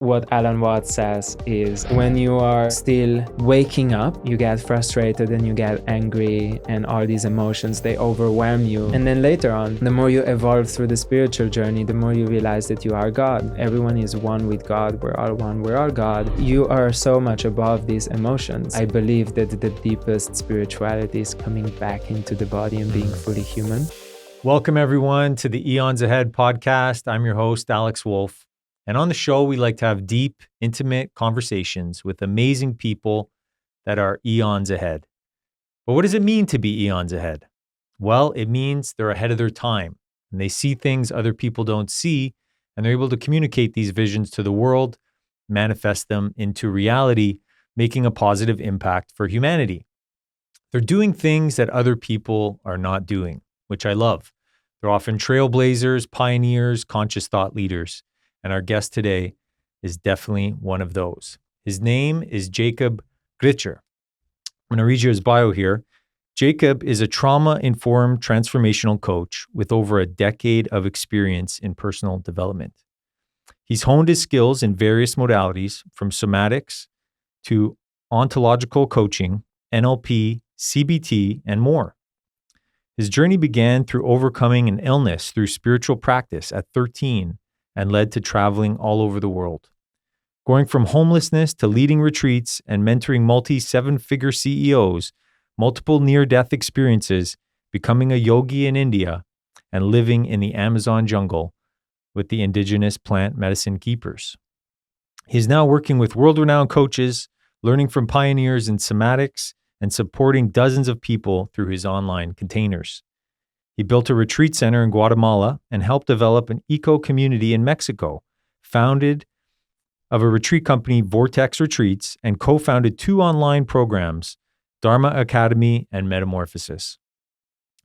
What Alan Watts says is when you are still waking up, you get frustrated and you get angry, and all these emotions, they overwhelm you. And then later on, the more you evolve through the spiritual journey, the more you realize that you are God. Everyone is one with God. We're all one. We're all God. You are so much above these emotions. I believe that the deepest spirituality is coming back into the body and being fully human. Welcome, everyone, to the Eons Ahead podcast. I'm your host, Alex Wolf. And on the show, we like to have deep, intimate conversations with amazing people that are eons ahead. But what does it mean to be eons ahead? Well, it means they're ahead of their time and they see things other people don't see, and they're able to communicate these visions to the world, manifest them into reality, making a positive impact for humanity. They're doing things that other people are not doing, which I love. They're often trailblazers, pioneers, conscious thought leaders. And our guest today is definitely one of those. His name is Jakob Gricar. I'm going to read you his bio here. Jakob is a trauma-informed transformational coach with over a decade of experience in personal development. He's honed his skills in various modalities, from somatics to ontological coaching, NLP, CBT, and more. His journey began through overcoming an illness through spiritual practice at 13 and led to traveling all over the world. Going from homelessness to leading retreats and mentoring multi-seven-figure CEOs, multiple near-death experiences, becoming a yogi in India, and living in the Amazon jungle with the indigenous plant medicine keepers. He's now working with world-renowned coaches, learning from pioneers in somatics, and supporting dozens of people through his online containers. He built a retreat center in Guatemala and helped develop an eco-community in Mexico, founded of a retreat company, Vortex Retreats, and co-founded 2 online programs, Dharma Academy and Metamorphosis.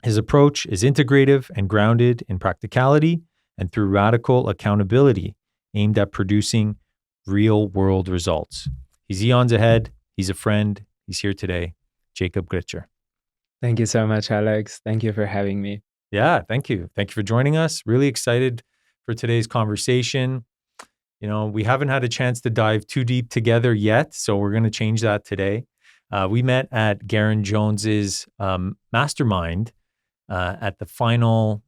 His approach is integrative and grounded in practicality and through radical accountability, aimed at producing real-world results. He's eons ahead. He's a friend. He's here today. Jakob Gricar. Thank you so much, Alex. Thank you for having me. Yeah, thank you. Thank you for joining us. Really excited for today's conversation. You know, we haven't had a chance to dive too deep together yet, so we're going to change that today. We met at Garen Jones's mastermind at the final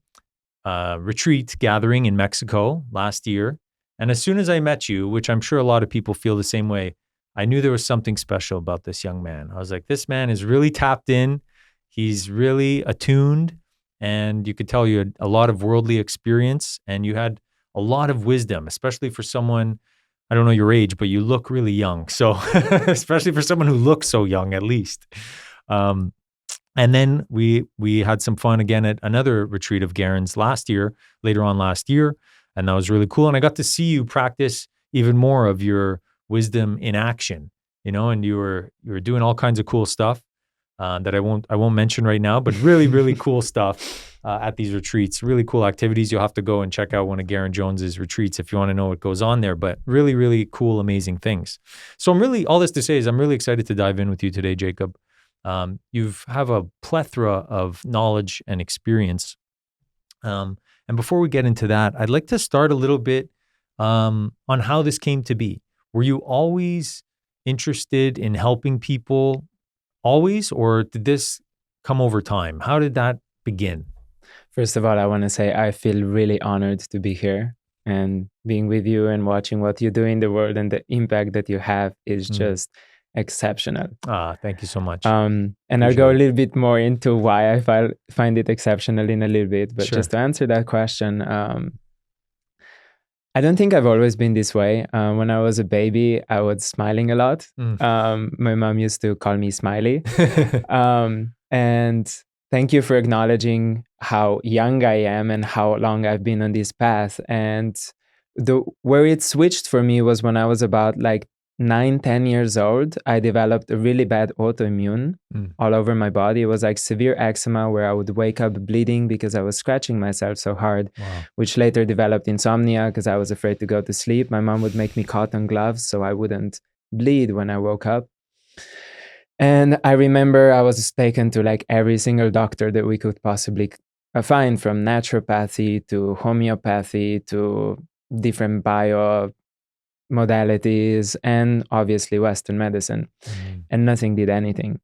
retreat gathering in Mexico last year. And as soon as I met you, which I'm sure a lot of people feel the same way, I knew there was something special about this young man. I was like, this man is really tapped in. He's really attuned, and you could tell you had a lot of worldly experience, and you had a lot of wisdom, especially for someone, I don't know your age, but you look really young. So especially for someone who looks so young, at least. And then we had some fun again at another retreat of Garen's later on last year, and that was really cool. And I got to see you practice even more of your wisdom in action, you know, and you were doing all kinds of cool stuff. That I won't mention right now, but really, really cool stuff at these retreats. Really cool activities. You'll have to go and check out one of Garen Jones's retreats if you want to know what goes on there. But really, really cool, amazing things. So all this to say is I'm really excited to dive in with you today, Jakob. You have a plethora of knowledge and experience. And before we get into that, I'd like to start a little bit on how this came to be. Were you always interested in helping people? Always, or did this come over time? How did that begin? First of all, I want to say I feel really honored to be here and being with you and watching what you do in the world, and the impact that you have is just exceptional. Thank you so much. And I'll go a little bit more into why I find it exceptional in a little bit. But just to answer that question, I don't think I've always been this way. When I was a baby, I was smiling a lot. My mom used to call me Smiley. And thank you for acknowledging how young I am and how long I've been on this path. And where it switched for me was when I was about 9-10 years old. I developed a really bad autoimmune all over my body. It was like severe eczema where I would wake up bleeding because I was scratching myself so hard, which later developed insomnia because I was afraid to go to sleep. My mom would make me cotton gloves so I wouldn't bleed when I woke up. And I remember I was taken to every single doctor that we could possibly find, from naturopathy to homeopathy to different bio modalities, and obviously Western medicine, and nothing did anything.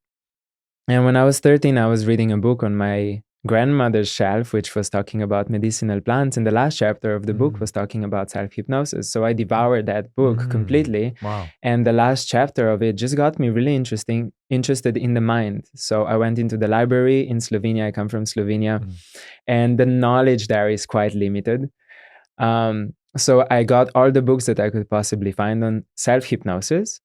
And when I was 13, I was reading a book on my grandmother's shelf, which was talking about medicinal plants. And the last chapter of the book was talking about self-hypnosis. So I devoured that book completely. Wow. And the last chapter of it just got me really interested in the mind. So I went into the library in Slovenia. I come from Slovenia. And the knowledge there is quite limited. So I got all the books that I could possibly find on self-hypnosis.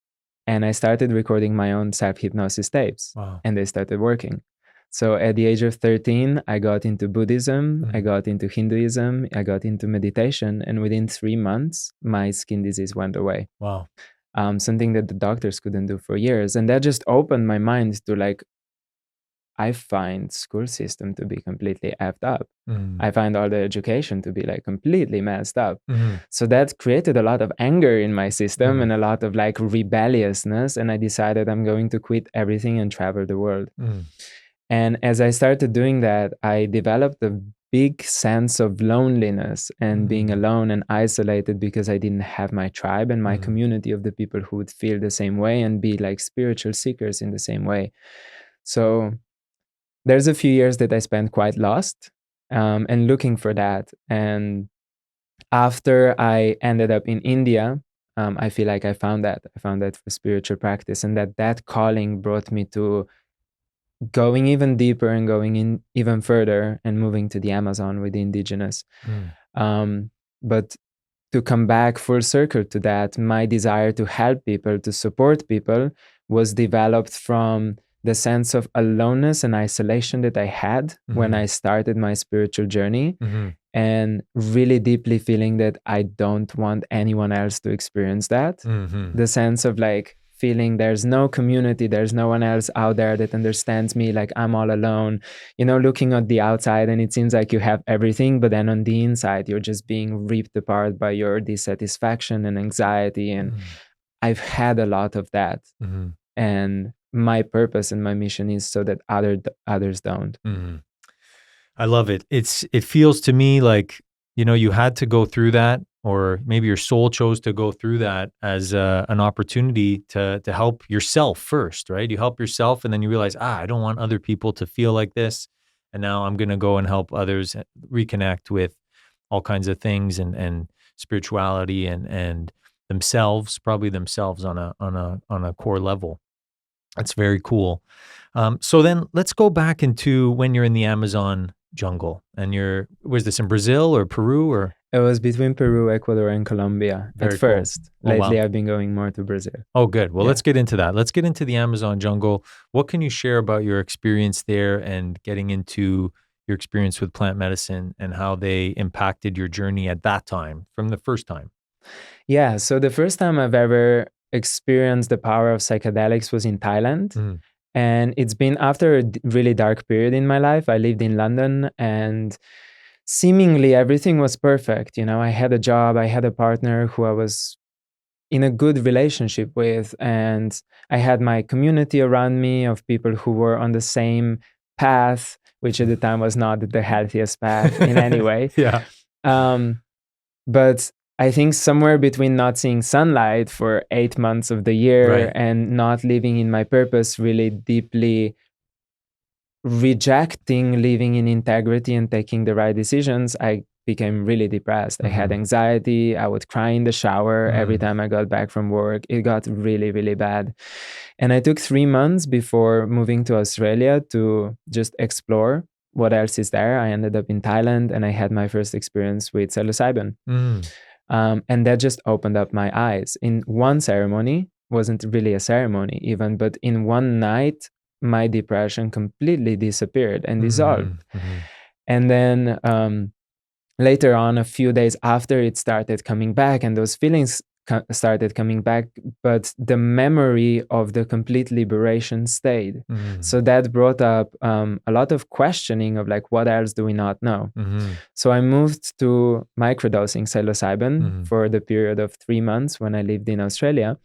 And I started recording my own self-hypnosis tapes. Wow. And they started working. So at the age of 13, I got into Buddhism, I got into Hinduism, I got into meditation. And within 3 months, my skin disease went away. Wow. Something that the doctors couldn't do for years. And that just opened my mind to like, I find school system to be completely effed up. I find all the education to be like completely messed up. So that created a lot of anger in my system and a lot of like rebelliousness. And I decided I'm going to quit everything and travel the world. And as I started doing that, I developed a big sense of loneliness and being alone and isolated because I didn't have my tribe and my community of the people who would feel the same way and be like spiritual seekers in the same way. So there's a few years that I spent quite lost and looking for that. And after I ended up in India, I feel like I found that. I found that for spiritual practice, and that calling brought me to going even deeper and going in even further and moving to the Amazon with the indigenous. But to come back full circle to that, my desire to help people, to support people, was developed from the sense of aloneness and isolation that I had when I started my spiritual journey, and really deeply feeling that I don't want anyone else to experience that. The sense of like feeling there's no community, there's no one else out there that understands me, like I'm all alone, looking at the outside and it seems like you have everything, but then on the inside, you're just being ripped apart by your dissatisfaction and anxiety. And I've had a lot of that. And my purpose and my mission is so that others don't. I love it. It feels to me like, you had to go through that, or maybe your soul chose to go through that as an opportunity to help yourself first, right? You help yourself and then you realize, I don't want other people to feel like this. And now I'm going to go and help others reconnect with all kinds of things and spirituality and probably themselves on a core level. That's very cool. So then let's go back into when you're in the Amazon jungle and was this in Brazil or Peru or? It was between Peru, Ecuador, and Colombia at first. Cool. Lately, Wow. I've been going more to Brazil. Oh, good. Well, let's get into that. Let's get into the Amazon jungle. What can you share about your experience there and getting into your experience with plant medicine and how they impacted your journey at that time from the first time? Yeah. So the first time I've ever experienced the power of psychedelics was in Thailand. And it's been after a really dark period in my life. I lived in London and seemingly everything was perfect. I had a job, I had a partner who I was in a good relationship with, and I had my community around me of people who were on the same path, which at the time was not the healthiest path in any way. Yeah. But I think somewhere between not seeing sunlight for 8 months of the year and not living in my purpose, really deeply rejecting living in integrity and taking the right decisions, I became really depressed. I had anxiety. I would cry in the shower every time I got back from work. It got really, really bad. And I took 3 months before moving to Australia to just explore what else is there. I ended up in Thailand and I had my first experience with psilocybin. And that just opened up my eyes. In one ceremony, wasn't really a ceremony even, but in one night, my depression completely disappeared and dissolved. And then later on, a few days after, it started coming back and those feelings started coming back, but the memory of the complete liberation stayed. So that brought up a lot of questioning of like, what else do we not know? So I moved to microdosing psilocybin for the period of 3 months when I lived in Australia.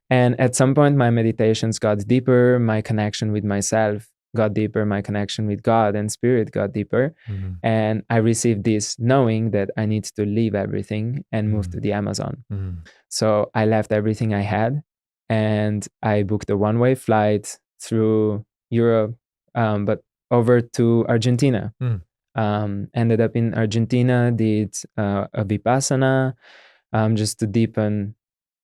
And at some point, my meditations got deeper, my connection with myself got deeper, my connection with God and spirit got deeper. And I received this knowing that I need to leave everything and move to the Amazon. So I left everything I had, and I booked a one-way flight through Europe, but over to Argentina. Ended up in Argentina, did a Vipassana, just to deepen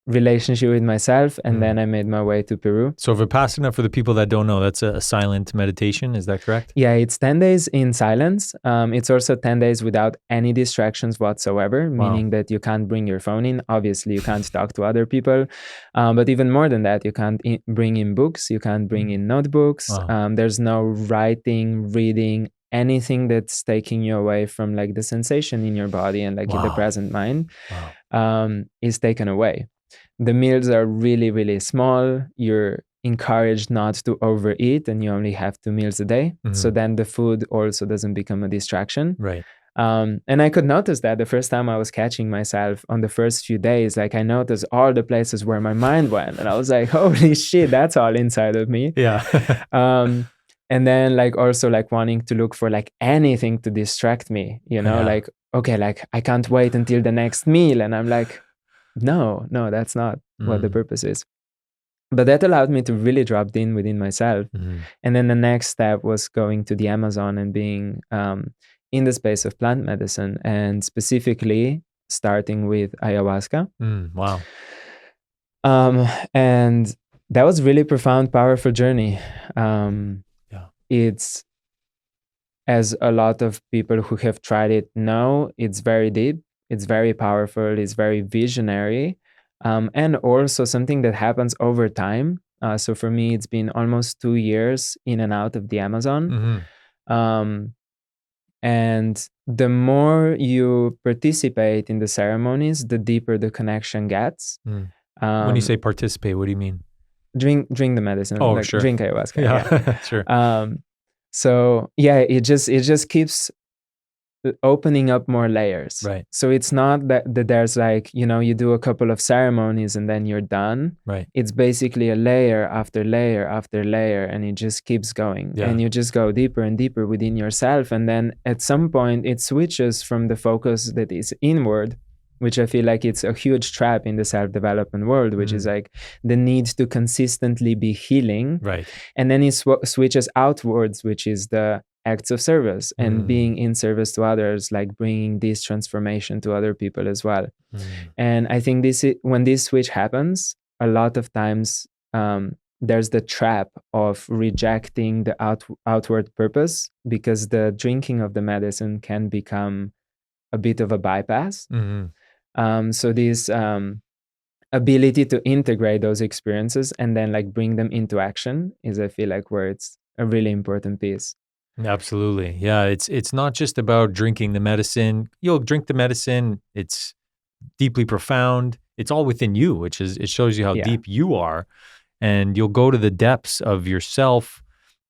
relationship with myself, and then I made my way to Peru. So Vipassana, for the people that don't know, that's a silent meditation, is that correct? Yeah, it's 10 days in silence. It's also 10 days without any distractions whatsoever, meaning that you can't bring your phone in. Obviously, you can't talk to other people. But even more than that, you can't bring in books, you can't bring in notebooks. There's no writing, reading, anything that's taking you away from like the sensation in your body and like in the present mind is taken away. The meals are really, really small. You're encouraged not to overeat, and you only have 2 meals a day. So then the food also doesn't become a distraction. Right. And I could notice that the first time I was catching myself on the first few days, like I noticed all the places where my mind went, and I was like, holy shit, that's all inside of me. Yeah. And then like also like wanting to look for like anything to distract me, like, okay, like I can't wait until the next meal. And I'm like, no, that's not what the purpose is. But that allowed me to really drop in within myself. And then the next step was going to the Amazon and being in the space of plant medicine, and specifically starting with ayahuasca. Wow. And that was really profound, powerful journey. It's, as a lot of people who have tried it know, it's very deep. It's very powerful. It's very visionary. And also something that happens over time. So for me, it's been almost 2 years in and out of the Amazon. And the more you participate in the ceremonies, the deeper the connection gets. When you say participate, what do you mean? Drink the medicine. Oh, like, sure. Drink ayahuasca. Yeah. Sure. So yeah, it just keeps opening up more layers. Right. So it's not that there's like, you do a couple of ceremonies and then you're done. Right. It's basically a layer after layer after layer, and it just keeps going. Yeah. And you just go deeper and deeper within yourself. And then at some point it switches from the focus that is inward, which I feel like it's a huge trap in the self-development world, which is like the need to consistently be healing. Right. And then it switches outwards, which is the acts of service and being in service to others, like bringing this transformation to other people as well. And I think when this switch happens, a lot of times there's the trap of rejecting the outward purpose, because the drinking of the medicine can become a bit of a bypass. So this ability to integrate those experiences and then like bring them into action is, I feel like, where it's a really important piece. Absolutely. Yeah. It's not just about drinking the medicine. You'll drink the medicine. It's deeply profound. It's all within you, which is, it shows you how deep you are, and you'll go to the depths of yourself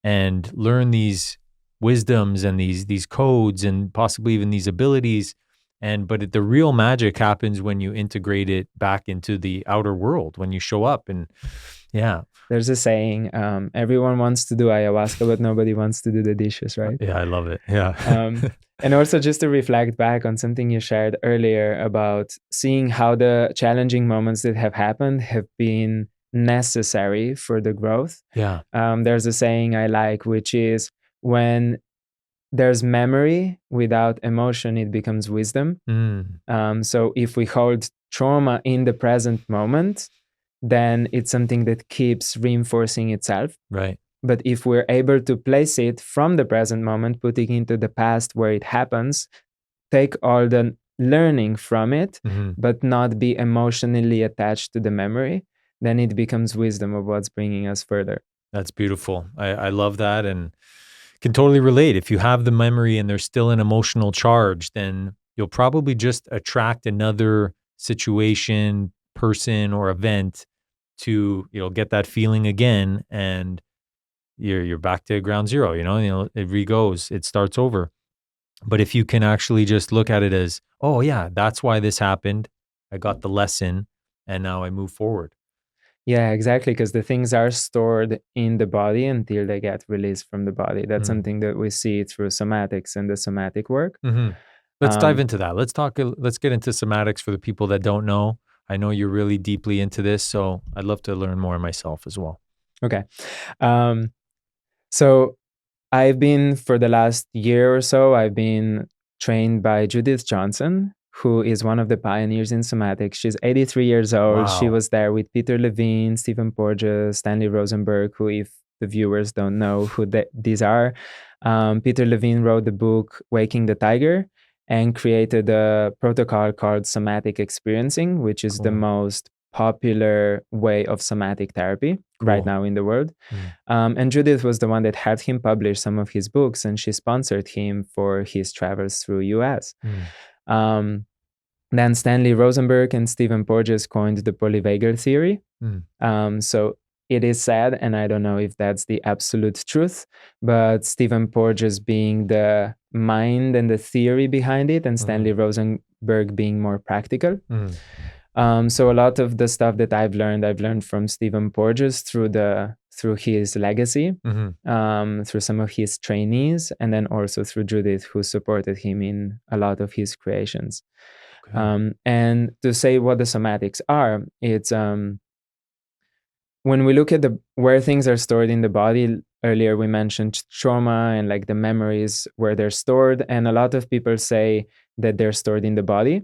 and learn these wisdoms and these codes and possibly even these abilities. But the real magic happens when you integrate it back into the outer world, when you show up. And there's a saying, everyone wants to do ayahuasca, but nobody wants to do the dishes, right? Yeah, I love it. Yeah. And also just to reflect back on something you shared earlier about seeing how the challenging moments that have happened have been necessary for the growth. Yeah. There's a saying I like, which is, when there's memory without emotion, it becomes wisdom. So if we hold trauma in the present moment, then it's something that keeps reinforcing itself. Right. But if we're able to place it from the present moment, putting into the past where it happens, take all the learning from it, but not be emotionally attached to the memory, then it becomes wisdom of what's bringing us further. That's beautiful. I love that, and can totally relate. If you have the memory and there's still an emotional charge, then you'll probably just attract another situation, person, or event to, get that feeling again, and you're back to ground zero, it re-goes, it starts over. But if you can actually just look at it as, oh yeah, that's why this happened. I got the lesson, and now I move forward. Yeah, exactly. Because the things are stored in the body until they get released from the body. That's something that we see through somatics and the somatic work. Let's dive Um, into that. Let's get into somatics for the people that don't know. I know you're really deeply into this, so I'd love to learn more myself as well. okay. So I've been, for the last year or so, I've been trained by Judith Johnson, who is one of the pioneers in somatics. She's 83 years old. She Wow. was there with Peter Levine, Stephen Porges, Stanley Rosenberg, who, if the viewers don't know who these are, Peter Levine wrote the book Waking the Tiger and created a protocol called somatic experiencing, which is the Cool. most popular way of somatic therapy right Cool. now in the world. And Judith was the one that helped him publish some of his books, and she sponsored him for his travels through US. Then Stanley Rosenberg and Stephen Porges coined the polyvagal theory. So it is said, and I don't know if that's the absolute truth, but Stephen Porges being the mind and the theory behind it, and Stanley Rosenberg being more practical. So a lot of the stuff that I've learned from Stephen Porges through his legacy, through some of his trainees, and then also through Judith, who supported him in a lot of his creations. Okay. And to say what the somatics are, it's when we look at where things are stored in the body. Earlier we mentioned trauma and like the memories where they're stored, and a lot of people say that they're stored in the body.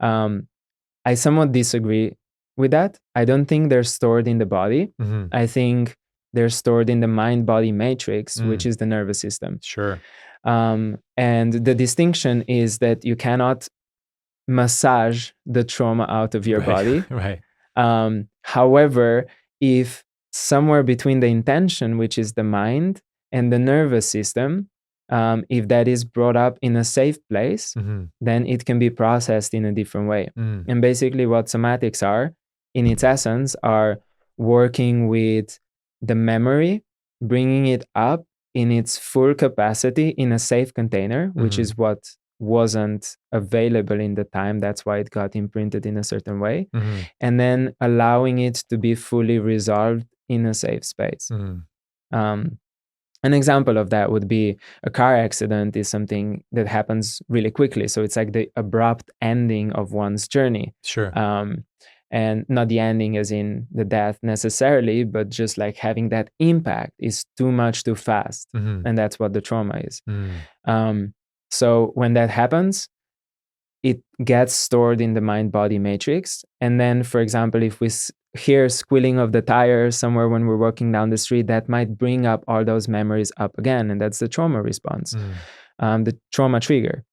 I somewhat disagree with that. I don't think they're stored in the body. I think they're stored in the mind-body matrix, which is the nervous system. Sure. And the distinction is that you cannot massage the trauma out of your body. Right. However, if somewhere between the intention, which is the mind, and the nervous system, if that is brought up in a safe place, then it can be processed in a different way. And basically what somatics are, in its essence, are working with the memory, bringing it up in its full capacity in a safe container, which is what wasn't available in the time. That's why it got imprinted in a certain way. And then allowing it to be fully resolved in a safe space. An example of that would be a car accident is something that happens really quickly. So it's like the abrupt ending of one's journey. Sure. And not the ending as in the death necessarily, but just like having that impact is too much too fast. And that's what the trauma is. So when that happens, it gets stored in the mind-body matrix. And then, for example, if we hear squealing of the tire somewhere when we're walking down the street, that might bring up all those memories up again. And that's the trauma response, the trauma trigger.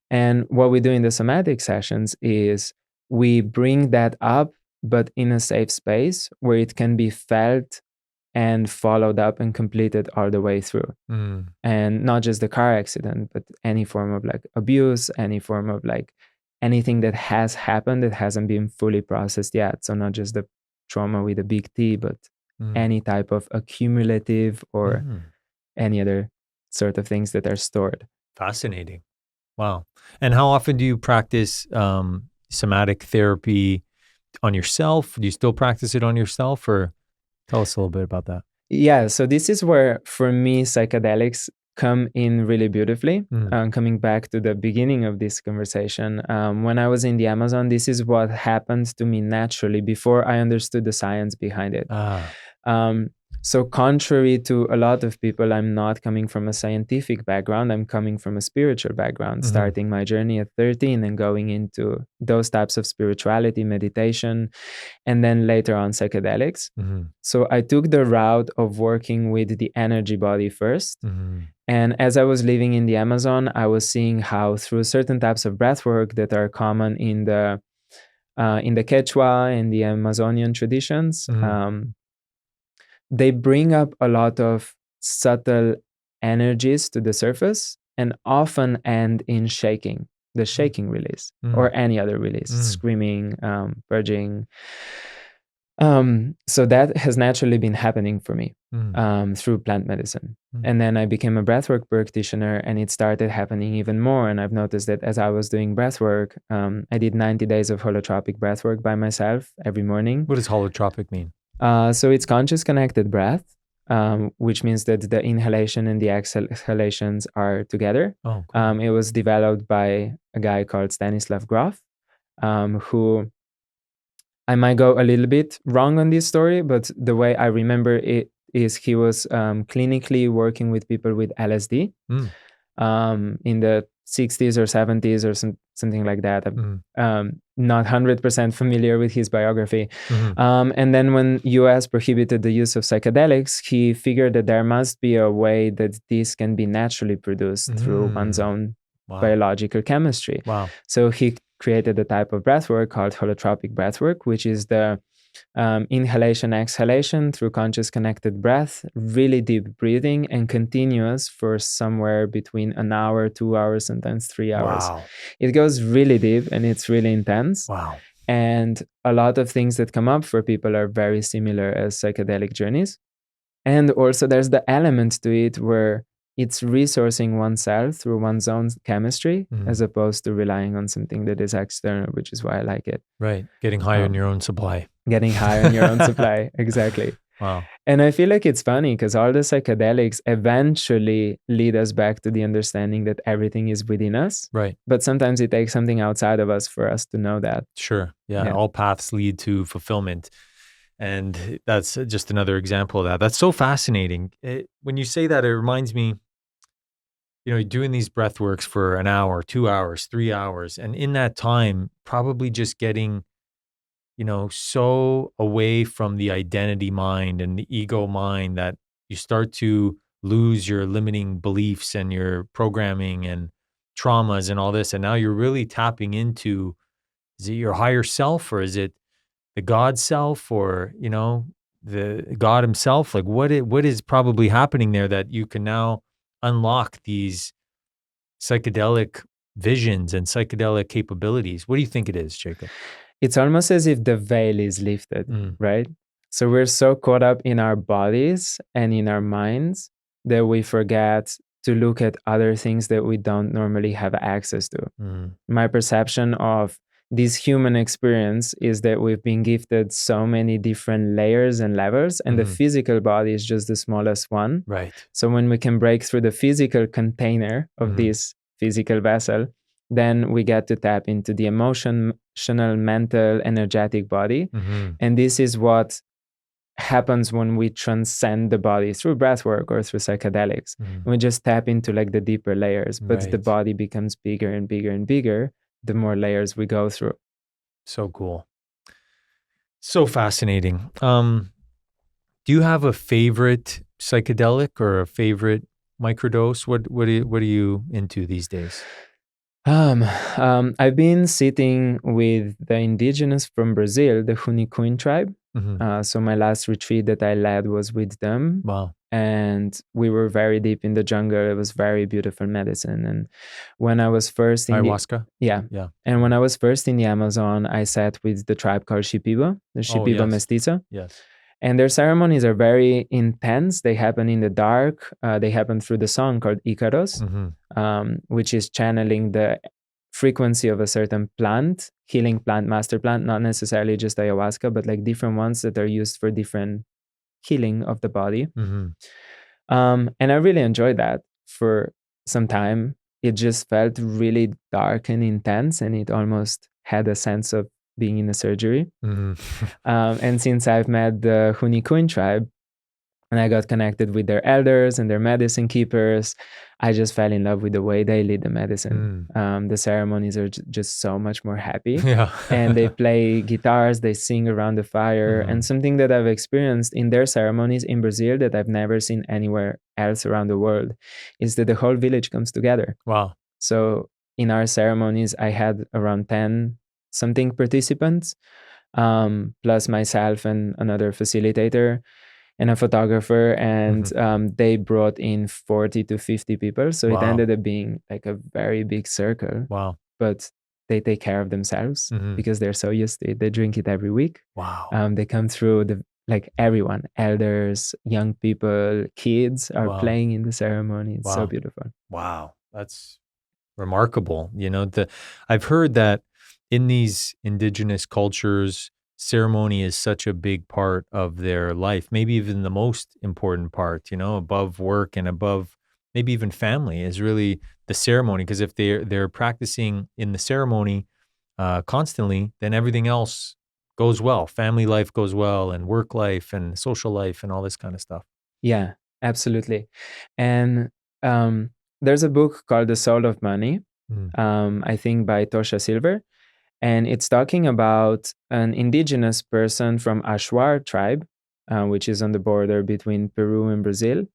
And what we do in the somatic sessions is we bring that up, but in a safe space where it can be felt and followed up and completed all the way through. And not just the car accident, but any form of like abuse, any form of like anything that has happened that hasn't been fully processed yet. So not just the trauma with a big T, but any type of accumulative or any other sort of things that are stored. Fascinating. Wow. And how often do you practice somatic therapy on yourself? Do you still practice it on yourself, or tell us a little bit about that? Yeah, so this is where, for me, psychedelics come in really beautifully. Coming back to the beginning of this conversation, when I was in the Amazon, this is what happened to me naturally before I understood the science behind it. So contrary to a lot of people, I'm not coming from a scientific background. I'm coming from a spiritual background, starting my journey at 13 and going into those types of spirituality, meditation, and then later on psychedelics. So I took the route of working with the energy body first. And as I was living in the Amazon, I was seeing how through certain types of breathwork that are common in the Quechua and the Amazonian traditions, they bring up a lot of subtle energies to the surface and often end in shaking, the shaking release, or any other release, screaming, purging. So that has naturally been happening for me. through plant medicine. Mm. And then I became a breathwork practitioner, and it started happening even more. And I've noticed that as I was doing breathwork, I did 90 days of holotropic breathwork by myself every morning. What does holotropic mean? So it's conscious connected breath, which means that the inhalation and the exhalations are together. Oh, cool. It was developed by a guy called Stanislav Grof, who I might go a little bit wrong on this story, but the way I remember it is he was clinically working with people with LSD in the 60s or 70s or something like that. I'm not 100% familiar with his biography. And then when US prohibited the use of psychedelics, he figured that there must be a way that this can be naturally produced through one's own biological chemistry. So he created a type of breathwork called holotropic breathwork, which is the inhalation, exhalation through conscious connected breath, really deep breathing, and continuous for somewhere between an hour, 2 hours, sometimes 3 hours. It goes really deep and it's really intense. And a lot of things that come up for people are very similar as psychedelic journeys. And also there's the element to it where it's resourcing oneself through one's own chemistry as opposed to relying on something that is external, which is why I like it. Right. Getting higher in your own supply. Getting higher in your own supply. Exactly. Wow. And I feel like it's funny because all the psychedelics eventually lead us back to the understanding that everything is within us. Right. But sometimes it takes something outside of us for us to know that. Sure. Yeah. All paths lead to fulfillment. And that's just another example of that. That's so fascinating. When you say that, it reminds me, doing these breath works for an hour, 2 hours, 3 hours. And in that time, probably just getting, so away from the identity mind and the ego mind that you start to lose your limiting beliefs and your programming and traumas and all this. And now you're really tapping into, is it your higher self or is it the God self or, the God himself? Like what is probably happening there that you can now unlock these psychedelic visions and psychedelic capabilities? What do you think it is, Jacob? It's almost as if the veil is lifted, right? So we're so caught up in our bodies and in our minds that we forget to look at other things that we don't normally have access to. My perception of this human experience is that we've been gifted so many different layers and levels, and the physical body is just the smallest one. Right. So when we can break through the physical container of this physical vessel, then we get to tap into the emotional, mental, energetic body. And this is what happens when we transcend the body through breathwork or through psychedelics. We just tap into like the deeper layers, but the body becomes bigger and bigger and bigger the more layers we go through. So cool. So fascinating. Do you have a favorite psychedelic or a favorite microdose? What are you into these days? I've been sitting with the indigenous from Brazil, the Hunikuin tribe. So my last retreat that I led was with them. Wow. And we were very deep in the jungle. It was very beautiful medicine. And when I was first in ayahuasca? Yeah. And when I was first in the Amazon, I sat with the tribe called Shipibo, the Shipibo Mestizo. Yes. And their ceremonies are very intense. They happen in the dark. They happen through the song called Icaros, which is channeling the frequency of a certain plant, healing plant, master plant, not necessarily just ayahuasca, but like different ones that are used for different healing of the body. And I really enjoyed that for some time. It just felt really dark and intense, and it almost had a sense of being in a surgery. And since I've met the Hunikuin tribe and I got connected with their elders and their medicine keepers, I just fell in love with the way they lead the medicine. The ceremonies are just so much more happy. And they play guitars, they sing around the fire. And something that I've experienced in their ceremonies in Brazil that I've never seen anywhere else around the world is that the whole village comes together. Wow. So in our ceremonies, I had around 10 something participants, plus myself and another facilitator and a photographer, and they brought in 40 to 50 people. So it ended up being like a very big circle. Wow. But they take care of themselves because they're so used to it. They drink it every week. Wow. They come through like everyone, elders, young people, kids are Wow. playing in the ceremony. It's so Wow. beautiful. Wow. That's remarkable. I've heard that in these indigenous cultures, ceremony is such a big part of their life, maybe even the most important part, above work and above maybe even family is really the ceremony. Because if they're practicing in the ceremony constantly, then everything else goes well. Family life goes well, and work life and social life and all this kind of stuff. Yeah, absolutely. And um, there's a book called The Soul of Money, I think by Tosha Silver. And it's talking about an indigenous person from Ashwar tribe, which is on the border between Peru and Brazil.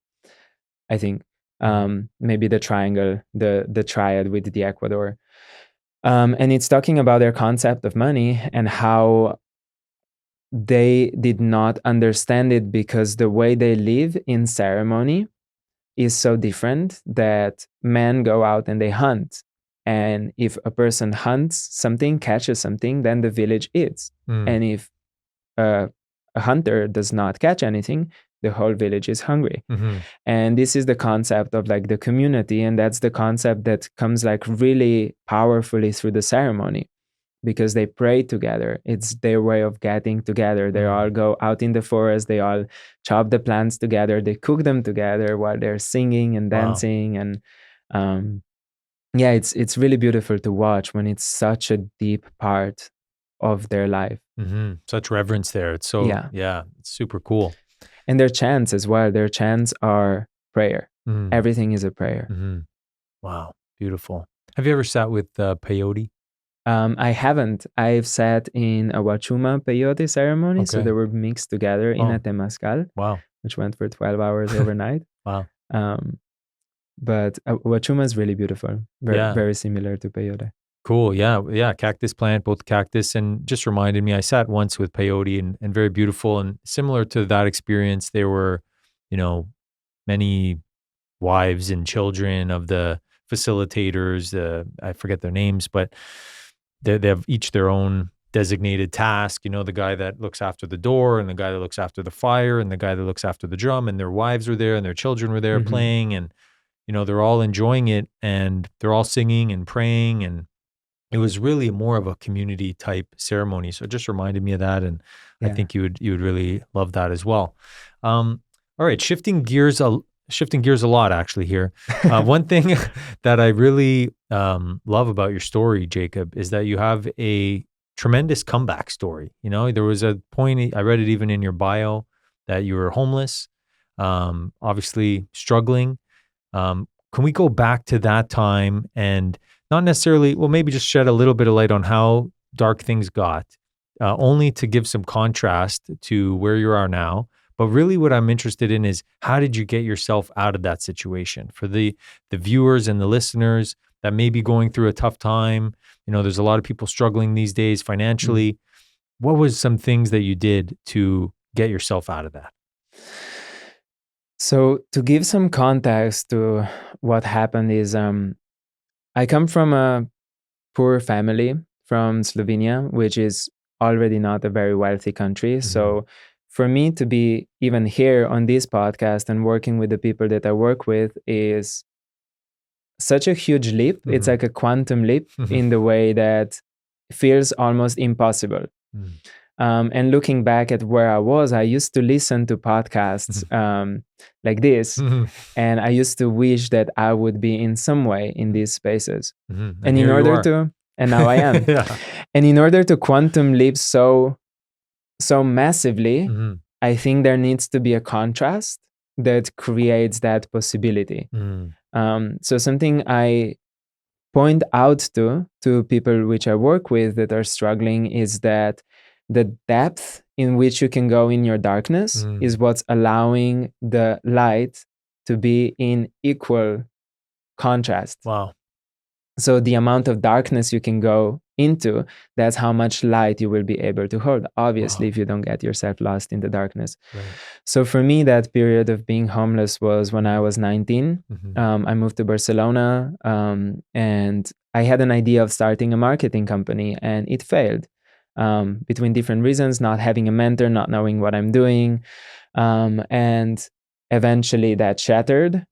I think maybe the triangle, the triad with the Ecuador. And it's talking about their concept of money and how they did not understand it because the way they live in ceremony is so different that men go out and they hunt. And if a person hunts something, catches something, then the village eats. And if a hunter does not catch anything, the whole village is hungry. And this is the concept of like the community. And that's the concept that comes like really powerfully through the ceremony because they pray together. It's their way of getting together. They all go out in the forest. They all chop the plants together. They cook them together while they're singing and dancing. And yeah, it's really beautiful to watch when it's such a deep part of their life. Such reverence there. It's so, yeah, it's super cool. And their chants as well. Their chants are prayer. Everything is a prayer. Wow, beautiful. Have you ever sat with peyote? I haven't. I've sat in a Wachuma peyote ceremony. So they were mixed together in a temazcal, which went for 12 hours overnight. Wow. But Wachuma is really beautiful. Very similar to peyote. Cool. Yeah. Cactus plant, both cactus, and just reminded me, I sat once with peyote and very beautiful. And similar to that experience, there were, many wives and children of the facilitators. I forget their names, but they have each their own designated task. The guy that looks after the door and the guy that looks after the fire and the guy that looks after the drum, and their wives were there and their children were there playing, and, they're all enjoying it and they're all singing and praying, and it was really more of a community type ceremony. So it just reminded me of that. And I think you would really love that as well. All right. Shifting gears a lot actually here. One thing that I really love about your story, Jakob, is that you have a tremendous comeback story. There was a point, I read it even in your bio, that you were homeless, obviously struggling. Can we go back to that time and not necessarily, well, maybe just shed a little bit of light on how dark things got, only to give some contrast to where you are now. But really what I'm interested in is, how did you get yourself out of that situation? For the viewers and the listeners that may be going through a tough time, there's a lot of people struggling these days financially. What was some things that you did to get yourself out of that? So to give some context to what happened is, I come from a poor family from Slovenia, which is already not a very wealthy country. So for me to be even here on this podcast and working with the people that I work with is such a huge leap. It's like a quantum leap in the way that feels almost impossible. And looking back at where I was, I used to listen to podcasts like this, and I used to wish that I would be in some way in these spaces. And in order to, and now I am. And in order to quantum leap so massively, I think there needs to be a contrast that creates that possibility. So something I point out to people which I work with that are struggling is that the depth in which you can go in your darkness is what's allowing the light to be in equal contrast. Wow. So the amount of darkness you can go into, that's how much light you will be able to hold. Obviously, if you don't get yourself lost in the darkness. So for me, that period of being homeless was when I was 19. I moved to Barcelona, and I had an idea of starting a marketing company, and it failed. between different reasons, not having a mentor, not knowing what I'm doing. And eventually that shattered.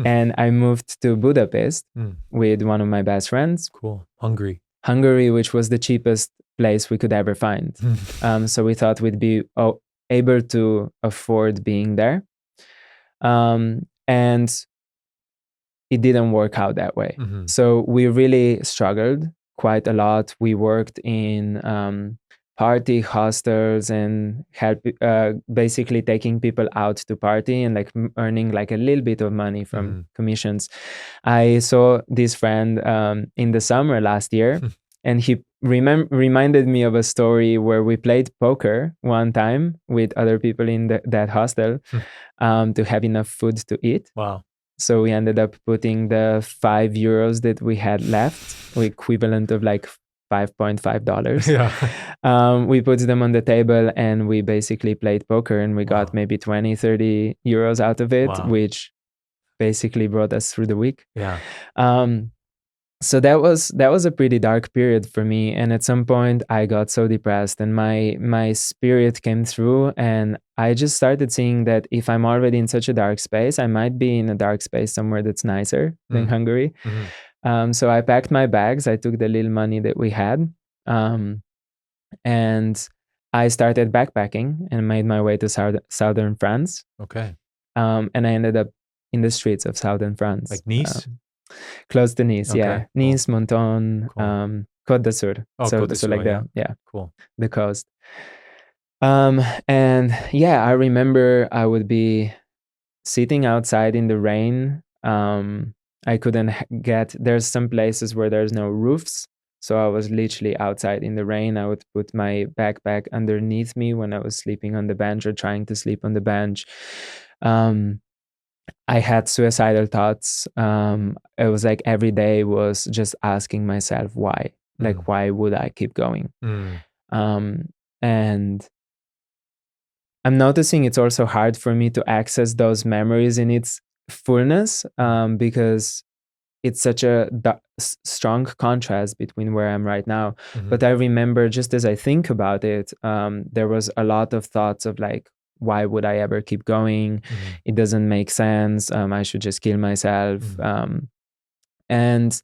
And I moved to Budapest with one of my best friends. Cool. Hungary, which was the cheapest place we could ever find. So we thought we'd be able to afford being there. And it didn't work out that way. So we really struggled quite a lot. We worked in party hostels and basically taking people out to party and like earning like a little bit of money from commissions. I saw this friend in the summer last year, and he reminded me of a story where we played poker one time with other people in that hostel to have enough food to eat. Wow. So we ended up putting the €5 that we had left, equivalent of like $5.5. Yeah. We put them on the table and we basically played poker, and we got maybe 20, 30 euros out of it, which basically brought us through the week. Yeah. So that was a pretty dark period for me. And at some point I got so depressed, and my spirit came through, and I just started seeing that if I'm already in such a dark space, I might be in a dark space somewhere that's nicer than Hungary. So I packed my bags. I took the little money that we had, and I started backpacking and made my way to southern France. Okay. And I ended up in the streets of southern France. Like Nice? Close to Nice, yeah. Cool. Nice, Menton, Côte d'Azur. Côte d'Azur, like cool. The coast. And yeah, I remember I would be sitting outside in the rain. I couldn't there's some places where there's no roofs. So I was literally outside in the rain. I would put my backpack underneath me when I was sleeping on the bench or trying to sleep on the bench. I had suicidal thoughts. It was like every day was just asking myself why. Like, why would I keep going? And I'm noticing it's also hard for me to access those memories in its fullness because it's such a strong contrast between where I'm right now. But I remember, just as I think about it, there was a lot of thoughts of like, why would I ever keep going? It doesn't make sense. I should just kill myself. And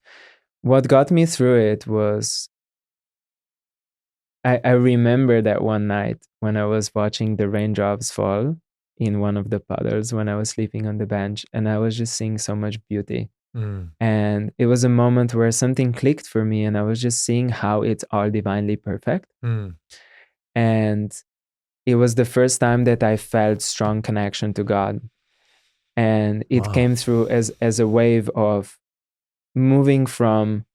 what got me through it was, I remember that one night when I was watching the raindrops fall in one of the puddles when I was sleeping on the bench, and I was just seeing so much beauty. And it was a moment where something clicked for me, and I was just seeing how it's all divinely perfect. And it was the first time that I felt strong connection to God. And it came through as a wave of moving from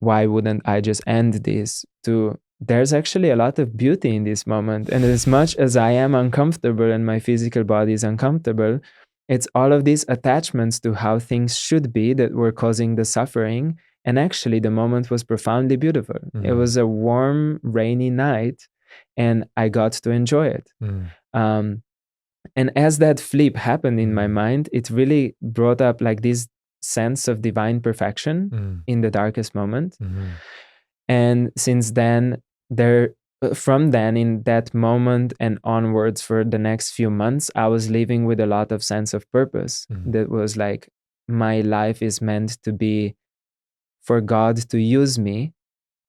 why wouldn't I just end this to there's actually a lot of beauty in this moment. And as much as I am uncomfortable and my physical body is uncomfortable, it's all of these attachments to how things should be that were causing the suffering. And actually the moment was profoundly beautiful. It was a warm, rainy night, and I got to enjoy it. And as that flip happened in my mind, it really brought up like this sense of divine perfection in the darkest moment. And since then, from then, in that moment and onwards for the next few months, I was living with a lot of sense of purpose. That was like, my life is meant to be for God to use me,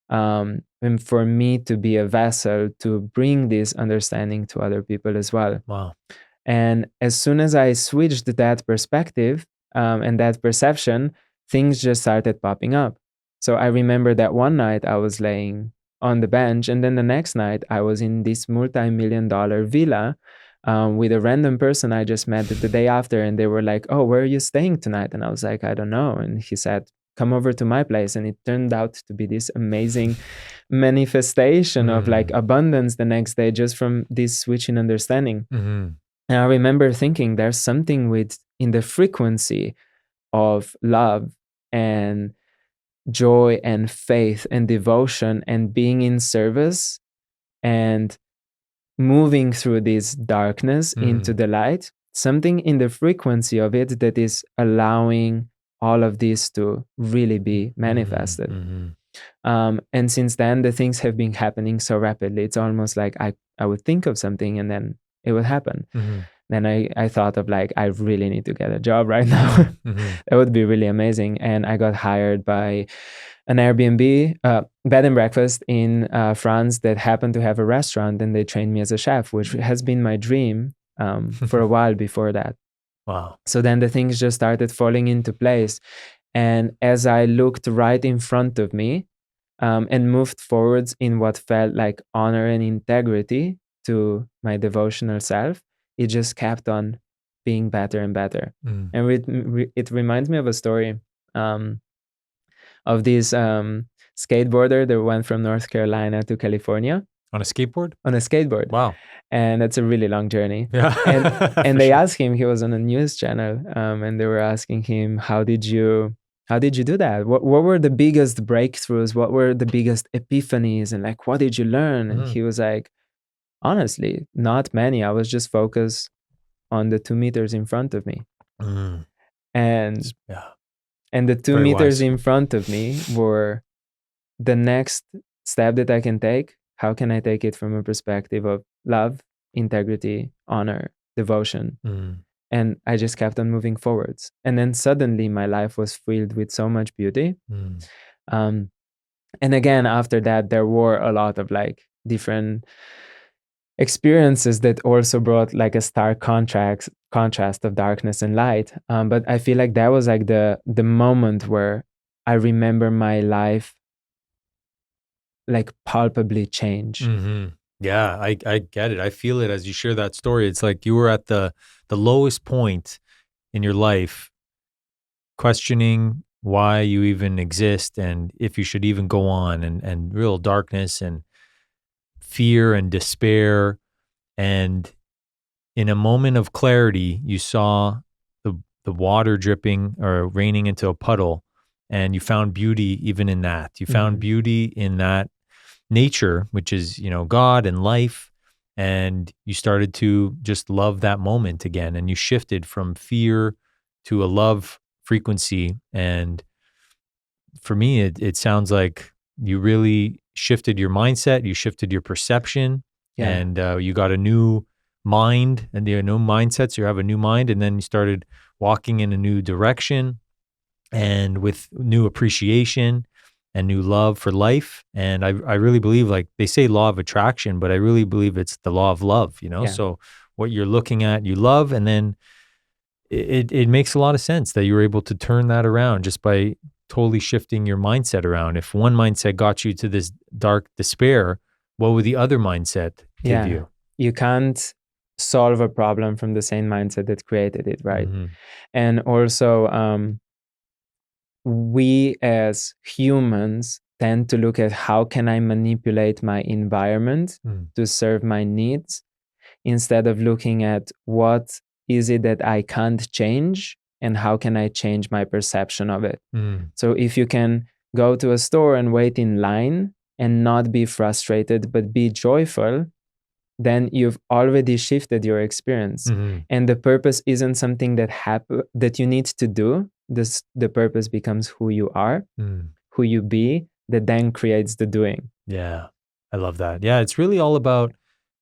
and for me to be a vessel to bring this understanding to other people as well. Wow. And as soon as I switched that perspective and that perception, things just started popping up. So I remember that one night I was laying on the bench, and then the next night I was in this multi-million-dollar villa with a random person I just met the day after, and they were like, "Oh, where are you staying tonight?" And I was like, "I don't know." And he said, "Come over to my place." And it turned out to be this amazing manifestation of like abundance the next day, just from this switch in understanding. And I remember thinking there's something in the frequency of love and joy and faith and devotion and being in service and moving through this darkness into the light, something in the frequency of it that is allowing all of this to really be manifested. And since then, the things have been happening so rapidly. It's almost like I would think of something and then it would happen. Then I thought of like, I really need to get a job right now. That would be really amazing. And I got hired by an Airbnb bed and breakfast in France that happened to have a restaurant, and they trained me as a chef, which has been my dream for a while before that. Wow. So then the things just started falling into place. And as I looked right in front of me and moved forwards in what felt like honor and integrity to my devotional self, it just kept on being better and better. And it reminds me of a story of this skateboarder that went from North Carolina to California. On a skateboard? On a skateboard. Wow. And it's a really long journey. Yeah. And they asked him, he was on a news channel, and they were asking him, how did you do that? What were the biggest breakthroughs? What were the biggest epiphanies? And like, what did you learn? And he was like, honestly, not many. I was just focused on the 2 meters in front of me. And the 2 Very meters wise. in front of me were the next step that I can take. How can I take it from a perspective of love, integrity, honor, devotion? And I just kept on moving forwards. And then suddenly my life was filled with so much beauty. And again, after that, there were a lot of like different experiences that also brought like a stark contrast of darkness and light. But I feel like that was like the moment where I remember my life like palpably change. Yeah, I get it. I feel it as you share that story. It's like you were at the lowest point in your life, questioning why you even exist and if you should even go on, and real darkness and fear and despair. And in a moment of clarity, you saw the water dripping or raining into a puddle, and you found beauty even in that. You found beauty in that nature, which is, God and life. And you started to just love that moment again. And you shifted from fear to a love frequency. And for me, it sounds like you really shifted your mindset. You shifted your perception, and you got a new mind, and there are no mindsets. You have a new mind, and then you started walking in a new direction and with new appreciation and new love for life. And I really believe, like they say law of attraction, but I really believe it's the law of love, So what you're looking at, you love, and then it makes a lot of sense that you were able to turn that around just by totally shifting your mindset around. If one mindset got you to this dark despair, what would the other mindset give you? You can't solve a problem from the same mindset that created it, right? And also, we as humans tend to look at how can I manipulate my environment to serve my needs, instead of looking at what is it that I can't change and how can I change my perception of it. So if you can go to a store and wait in line and not be frustrated but be joyful, then you've already shifted your experience. And the purpose isn't something that you need to do. The purpose becomes who you are, who you be, that then creates the doing. Yeah, I love that. Yeah, it's really all about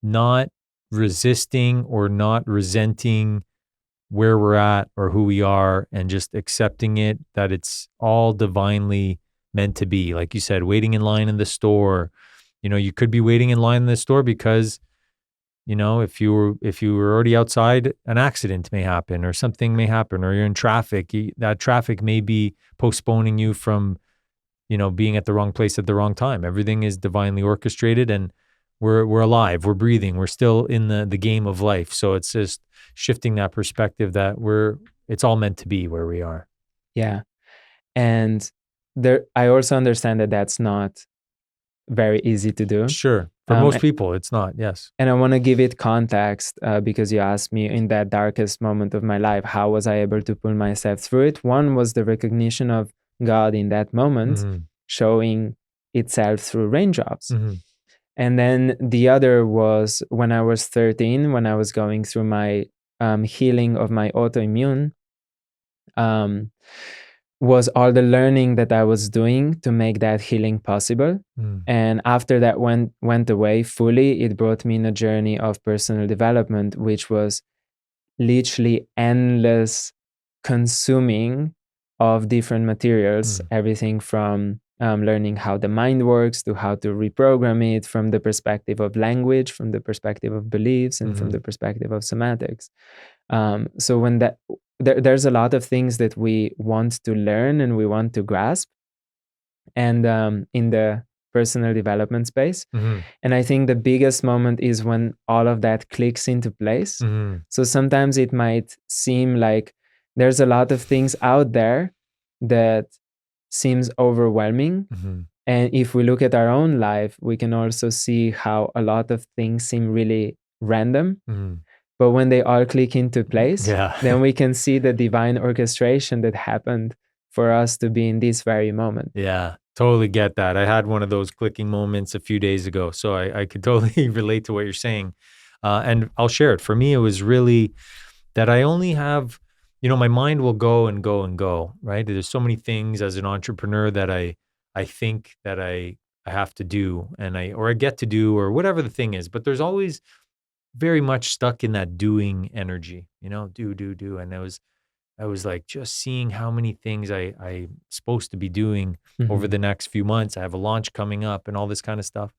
not resisting or not resenting where we're at or who we are, and just accepting it, that it's all divinely meant to be. Like you said, waiting in line in the store, you could be waiting in line in the store because, if you were already outside, an accident may happen or something may happen, or you're in traffic, that traffic may be postponing you from, being at the wrong place at the wrong time. Everything is divinely orchestrated, and we're alive, we're breathing, we're still in the game of life. So it's just shifting that perspective that it's all meant to be where we are. Yeah. And I also understand that that's not very easy to do. Sure. For most people, it's not. Yes. And I want to give it context because you asked me, in that darkest moment of my life, how was I able to pull myself through it? One was the recognition of God in that moment, showing itself through raindrops. And then the other was when I was 13, when I was going through my healing of my autoimmune. was all the learning that I was doing to make that healing possible. And after that went away fully, it brought me in a journey of personal development, which was literally endless consuming of different materials, everything from learning how the mind works to how to reprogram it from the perspective of language, from the perspective of beliefs, and from the perspective of somatics. So when there's a lot of things that we want to learn and we want to grasp, and in the personal development space. And I think the biggest moment is when all of that clicks into place. So sometimes it might seem like there's a lot of things out there that seems overwhelming. And if we look at our own life, we can also see how a lot of things seem really random. But when they all click into place, then we can see the divine orchestration that happened for us to be in this very moment. Yeah, totally get that. I had one of those clicking moments a few days ago, so I could totally relate to what you're saying. And I'll share it. For me, it was really that I only have, my mind will go and go and go, right? There's so many things as an entrepreneur that I think that I have to do and I get to do or whatever the thing is, but there's always very much stuck in that doing energy, do. And I was like just seeing how many things I'm supposed to be doing over the next few months. I have a launch coming up and all this kind of stuff.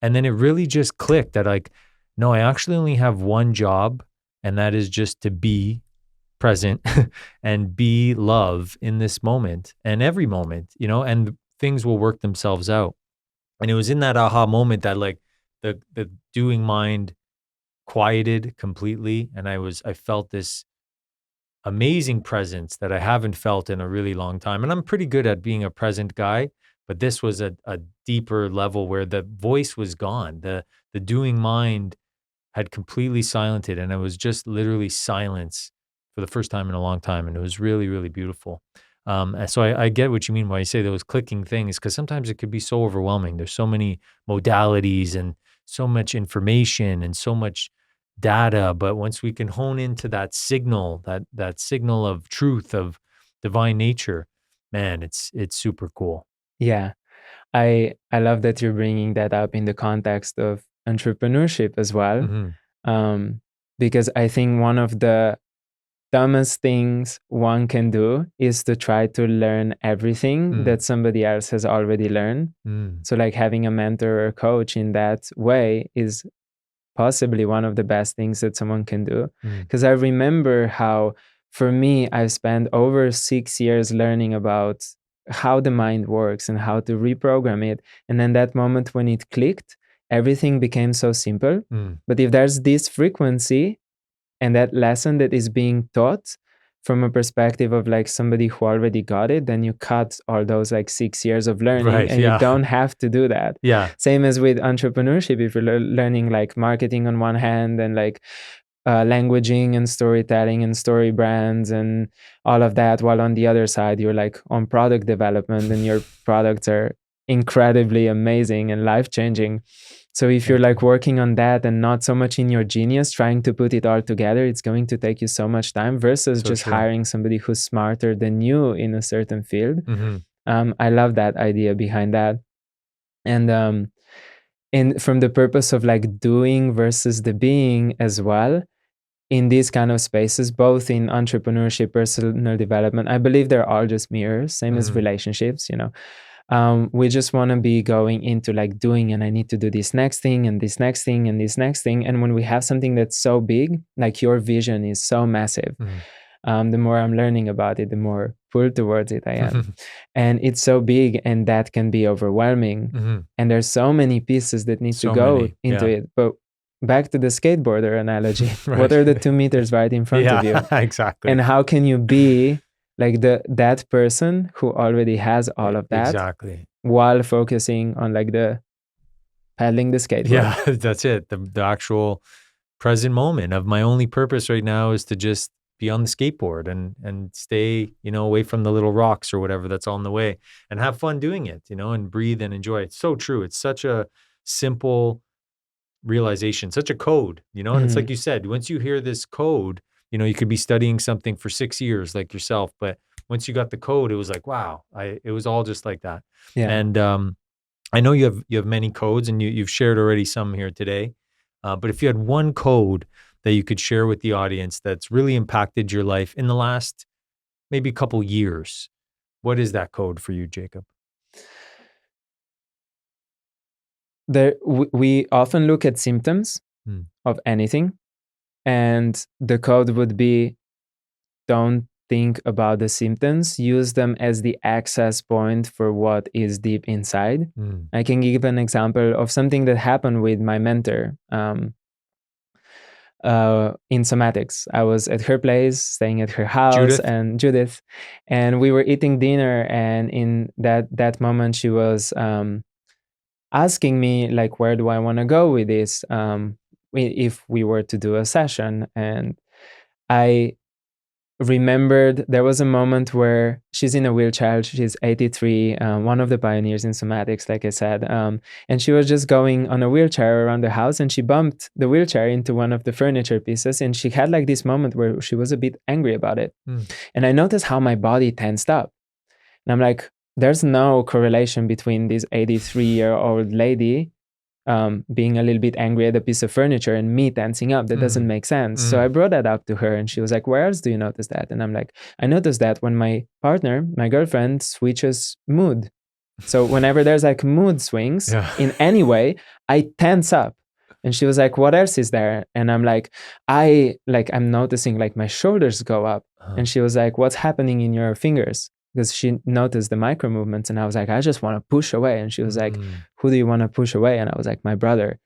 And then it really just clicked that like, no, I actually only have one job, and that is just to be present and be love in this moment and every moment, and things will work themselves out. And it was in that aha moment that like the doing mind quieted completely. And I felt this amazing presence that I haven't felt in a really long time. And I'm pretty good at being a present guy, but this was a deeper level where the voice was gone. The doing mind had completely silenced it, and it was just literally silence for the first time in a long time. And it was really, really beautiful. And so I get what you mean when you say those clicking things, because sometimes it could be so overwhelming. There's so many modalities and so much information and so much data, but once we can hone into that signal, that signal of truth, of divine nature, man, it's super cool. Yeah, I love that you're bringing that up in the context of entrepreneurship as well, because I think one of the dumbest things one can do is to try to learn everything that somebody else has already learned. So like having a mentor or a coach in that way is possibly one of the best things that someone can do. Because I remember how, for me, I've spent over 6 years learning about how the mind works and how to reprogram it. And then that moment when it clicked, everything became so simple. But if there's this frequency and that lesson that is being taught from a perspective of like somebody who already got it, then you cut all those like 6 years of learning, and you don't have to do that. Same as with entrepreneurship. If you're learning like marketing on one hand and like languaging and storytelling and story brands and all of that, while on the other side you're like on product development and your products are incredibly amazing and life-changing. So if you're like working on that and not so much in your genius trying to put it all together, it's going to take you so much time versus just hiring somebody who's smarter than you in a certain field. I love that idea behind that. And from the purpose of like doing versus the being as well, in these kind of spaces, both in entrepreneurship, personal development, I believe they're all just mirrors, same as relationships, we just want to be going into like doing, and I need to do this next thing and this next thing and this next thing. And when we have something that's so big, like your vision is so massive, the more I'm learning about it, the more pulled towards it I am. And it's so big, and that can be overwhelming. And there's so many pieces that need to go into it. But back to the skateboarder analogy, what are the 2 meters right in front of you? Exactly. And how can you be like that person who already has all of that while focusing on like the paddling the skateboard? Yeah, that's it. The actual present moment of my only purpose right now is to just be on the skateboard and stay, away from the little rocks or whatever that's on the way, and have fun doing it, and breathe and enjoy it. It's so true. It's such a simple realization, such a code, and it's like you said, once you hear this code, you could be studying something for 6 years like yourself, but once you got the code, it was like, wow, it was all just like that. Yeah. And I know you have many codes, and you've shared already some here today. But if you had one code that you could share with the audience that's really impacted your life in the last maybe couple years, what is that code for you, Jakob? We often look at symptoms of anything, and the code would be, don't think about the symptoms, use them as the access point for what is deep inside. I can give an example of something that happened with my mentor in somatics. I was at her place, staying at her house, and Judith, and we were eating dinner, and in that moment she was asking me, like, where do I want to go with this, if we were to do a session. And I remembered there was a moment where she's in a wheelchair. She's 83, one of the pioneers in somatics, like I said, and she was just going on a wheelchair around the house, and she bumped the wheelchair into one of the furniture pieces, and she had like this moment where she was a bit angry about it. And I noticed how my body tensed up, and I'm like, there's no correlation between this 83-year-old lady being a little bit angry at a piece of furniture and me tensing up. That doesn't make sense. So I brought that up to her, and she was like, where else do you notice that? And I'm like, I noticed that when my partner, my girlfriend, switches mood. So whenever there's like mood swings in any way, I tense up. And she was like, what else is there? And I'm like, I'm noticing like my shoulders go up. And she was like, what's happening in your fingers? Because she noticed the micro movements, and I was like, I just want to push away. And she was like, who do you want to push away? And I was like, my brother.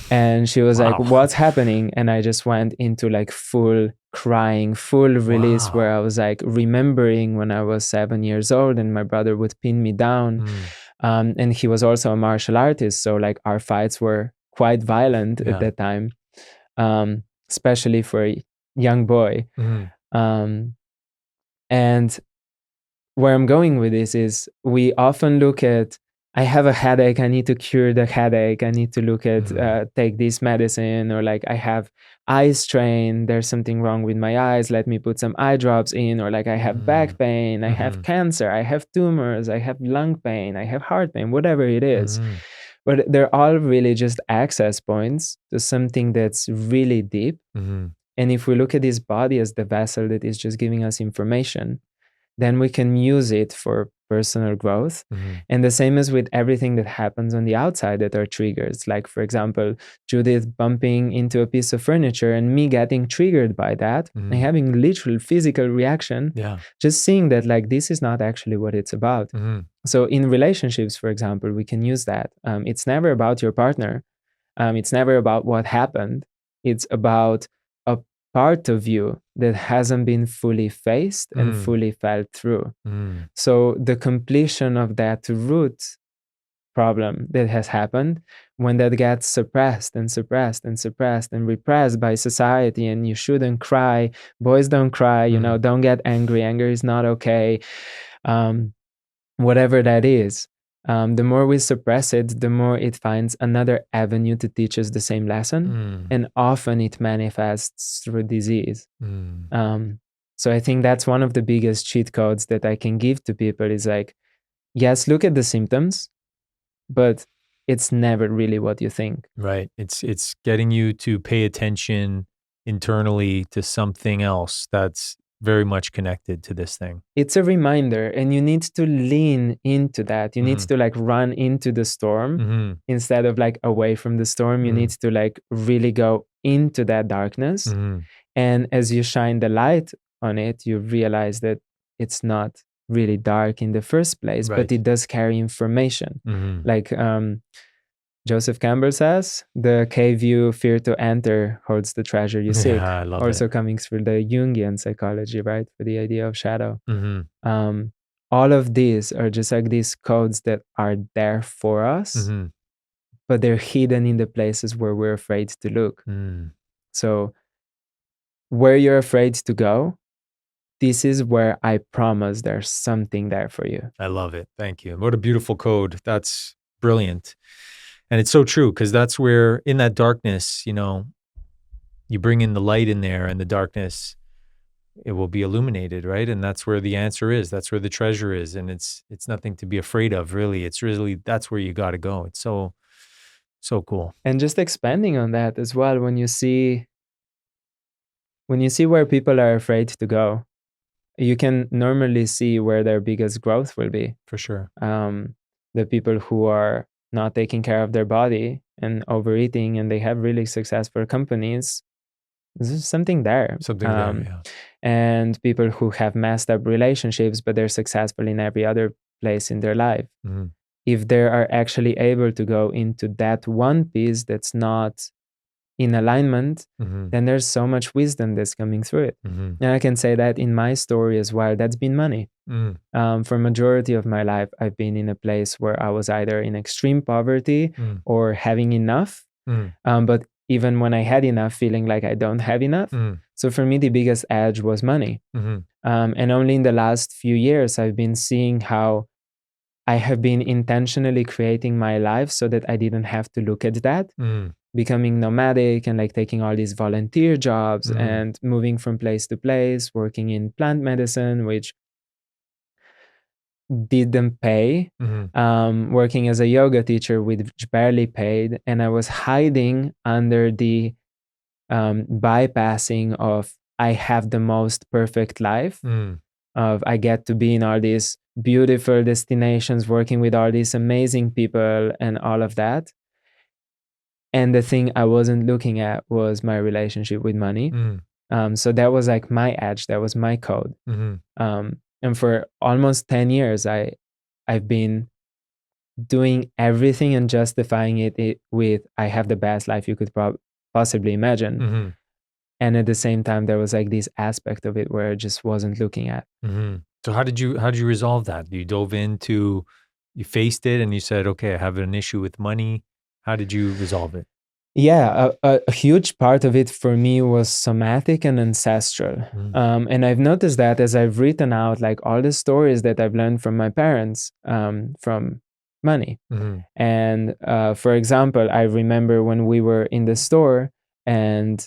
And she was like, what's happening? And I just went into like full crying, full release, where I was like remembering when I was 7 years old and my brother would pin me down. And he was also a martial artist. So like our fights were quite violent at that time, especially for a young boy. And where I'm going with this is, we often look at, I have a headache, I need to cure the headache, I need to look at take this medicine, or like I have eye strain, there's something wrong with my eyes, let me put some eye drops in, or like I have back pain, I have cancer, I have tumors, I have lung pain, I have heart pain, whatever it is. But they're all really just access points to something that's really deep. And if we look at this body as the vessel that is just giving us information, then we can use it for personal growth. And the same as with everything that happens on the outside that are triggers. Like, for example, Judith bumping into a piece of furniture and me getting triggered by that and having literal physical reaction. Just seeing that like this is not actually what it's about. So in relationships, for example, we can use that. It's never about your partner. It's never about what happened. It's about a part of you that hasn't been fully faced and fully felt through. So the completion of that root problem that has happened, when that gets suppressed and suppressed and suppressed and repressed by society, and you shouldn't cry, boys don't cry, don't get angry, anger is not okay, whatever that is, the more we suppress it, the more it finds another avenue to teach us the same lesson. And often it manifests through disease. So I think that's one of the biggest cheat codes that I can give to people is like, yes, look at the symptoms, but it's never really what you think. Right. It's getting you to pay attention internally to something else that's very much connected to this thing. It's a reminder, and you need to lean into that. You need to like run into the storm instead of like away from the storm. You need to like really go into that darkness. And as you shine the light on it, you realize that it's not really dark in the first place, but it does carry information. Like Joseph Campbell says, the cave you fear to enter holds the treasure you seek. I love also it. Coming through the Jungian psychology, right? For the idea of shadow. All of these are just like these codes that are there for us, but they're hidden in the places where we're afraid to look. So where you're afraid to go, this is where I promise there's something there for you. I love it. Thank you. What a beautiful code. That's brilliant. And it's so true, because that's where in that darkness, you bring in the light in there, and the darkness it will be illuminated, right? And that's where the answer is. That's where the treasure is. And it's nothing to be afraid of, really. It's really, that's where you got to go. It's so, so cool. And just expanding on that as well, when you see where people are afraid to go, you can normally see where their biggest growth will be. For sure. The people who are not taking care of their body and overeating, and they have really successful companies, there's something there. Yeah. And people who have messed up relationships, but they're successful in every other place in their life. Mm-hmm. If they are actually able to go into that one piece that's not in alignment, Mm-hmm. then there's so much wisdom that's coming through it. Mm-hmm. And I can say that in my story as well, that's been money. For majority of my life, I've been in a place where I was either in extreme poverty or having enough. But even when I had enough, feeling like I don't have enough. So for me, the biggest edge was money. And only in the last few years, I've been seeing how I have been intentionally creating my life so that I didn't have to look at that. Becoming nomadic and like taking all these volunteer jobs and moving from place to place, working in plant medicine, which didn't pay, working as a yoga teacher, which barely paid. And I was hiding under the bypassing of I have the most perfect life, of I get to be in all these beautiful destinations, working with all these amazing people and all of that. And the thing I wasn't looking at was my relationship with money. So that was like my edge. That was my code. And for almost 10 years, I've been doing everything and justifying it with I have the best life you could possibly imagine. And at the same time, there was like this aspect of it where I just wasn't looking at. So how did you resolve that? You dove into, you faced it and you said, okay, I have an issue with money. How did you resolve it? Yeah, a huge part of it for me was somatic and ancestral. And I've noticed that as I've written out like all the stories that I've learned from my parents, from money. And for example, I remember when we were in the store and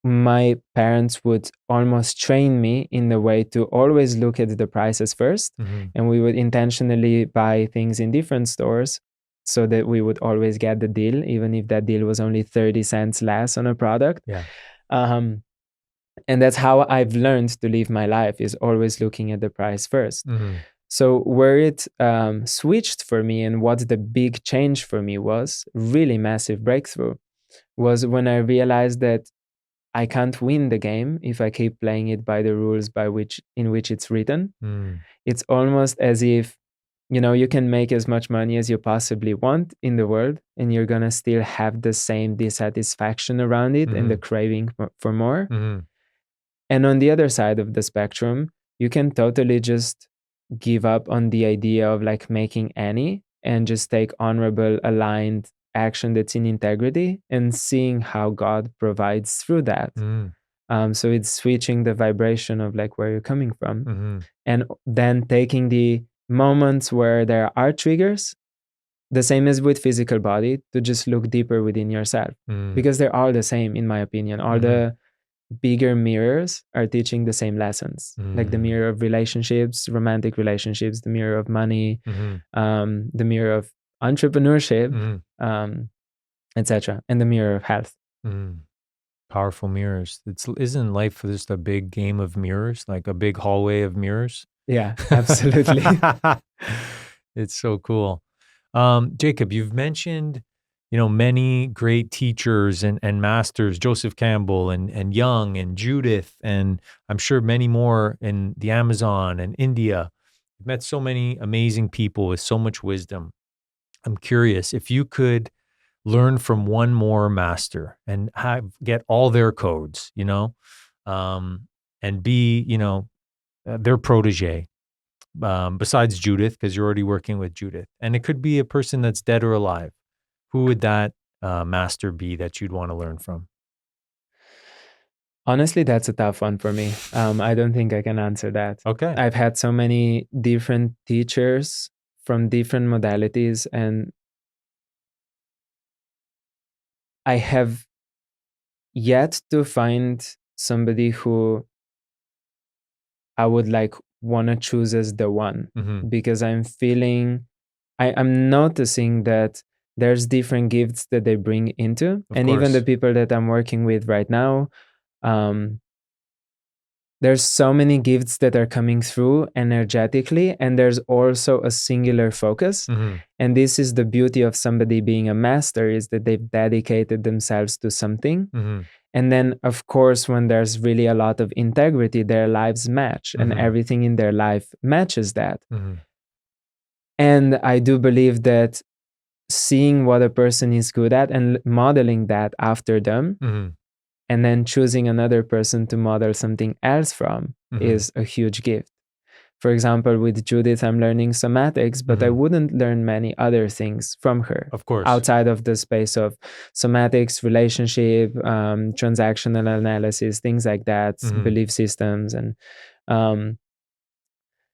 my parents would almost train me in the way to always look at the prices first. And we would intentionally buy things in different stores so that we would always get the deal, even if that deal was only 30 cents less on a product. And that's how I've learned to live my life, is always looking at the price first. So where it switched for me and what the big change for me was, really massive breakthrough, was when I realized that I can't win the game if I keep playing it by the rules in which it's written. It's almost as if, you can make as much money as you possibly want in the world, and you're gonna still have the same dissatisfaction around it and the craving for more. And on the other side of the spectrum, you can totally just give up on the idea of like making any and just take honorable, aligned action that's in integrity and seeing how God provides through that. So it's switching the vibration of like where you're coming from, and then taking the moments where there are triggers, the same as with physical body, to just look deeper within yourself, because they're all the same, in my opinion. All the bigger mirrors are teaching the same lessons, like the mirror of relationships, romantic relationships, the mirror of money, the mirror of entrepreneurship, etc., and the mirror of health. Powerful mirrors. Isn't life just a big game of mirrors, like a big hallway of mirrors? Yeah, absolutely. It's so cool. Jakob, you've mentioned, many great teachers and masters, Joseph Campbell and Young and Judith, and I'm sure many more in the Amazon and India. You've met so many amazing people with so much wisdom. I'm curious if you could learn from one more master and get all their codes, and be, their protege, besides Judith, because you're already working with Judith. And it could be a person that's dead or alive. Who would that master be that you'd want to learn from? Honestly, that's a tough one for me. I don't think I can answer that. Okay. I've had so many different teachers from different modalities, and I have yet to find somebody who I would like want to choose as the one, Mm-hmm. because I'm noticing that there's different gifts that they bring into, Of and even the course. people that I'm working with right now, there's so many gifts that are coming through energetically, and there's also a singular focus. Mm-hmm. And this is the beauty of somebody being a master, is that they've dedicated themselves to something. Mm-hmm. And then, of course, when there's really a lot of integrity, their lives match, and Mm-hmm. everything in their life matches that. Mm-hmm. And I do believe that seeing what a person is good at and modeling that after them, Mm-hmm. and then choosing another person to model something else from, Mm-hmm. is a huge gift. For example, with Judith, I'm learning somatics, but I Mm-hmm. wouldn't learn many other things from her Of course. outside of the space of somatics, relationship, transactional analysis, things like that, Mm-hmm. belief systems. And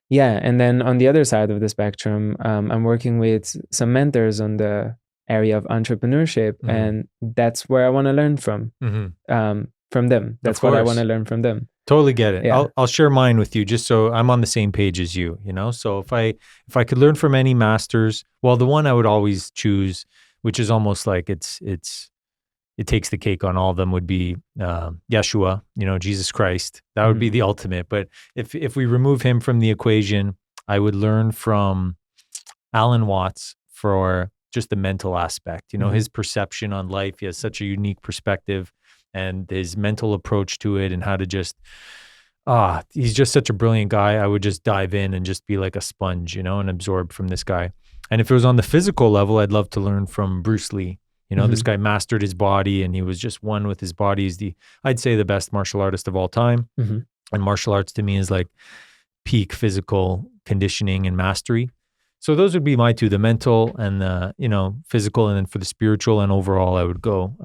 yeah, and then on the other side of the spectrum, I'm working with some mentors on the area of entrepreneurship, Mm-hmm. and that's where I want to learn from. Mm-hmm. From them. That's what I want to learn from them. Totally get it. Yeah. I'll share mine with you just so I'm on the same page as you, you know? So if I could learn from any masters, well, the one I would always choose, which is almost like it takes the cake on all of them, would be Yeshua, you know, Jesus Christ. That would be the ultimate. But if we remove him from the equation, I would learn from Alan Watts for just the mental aspect, you know, his perception on life. He has such a unique perspective, and his mental approach to it, and how to just, he's just such a brilliant guy. I would just dive in and just be like a sponge, you know, and absorb from this guy. And if it was on the physical level, I'd love to learn from Bruce Lee. You know, this guy mastered his body, and he was just one with his body. He's I'd say the best martial artist of all time. And martial arts to me is like peak physical conditioning and mastery. So those would be my two, the mental and the, you know, physical. And then for the spiritual and overall, I would go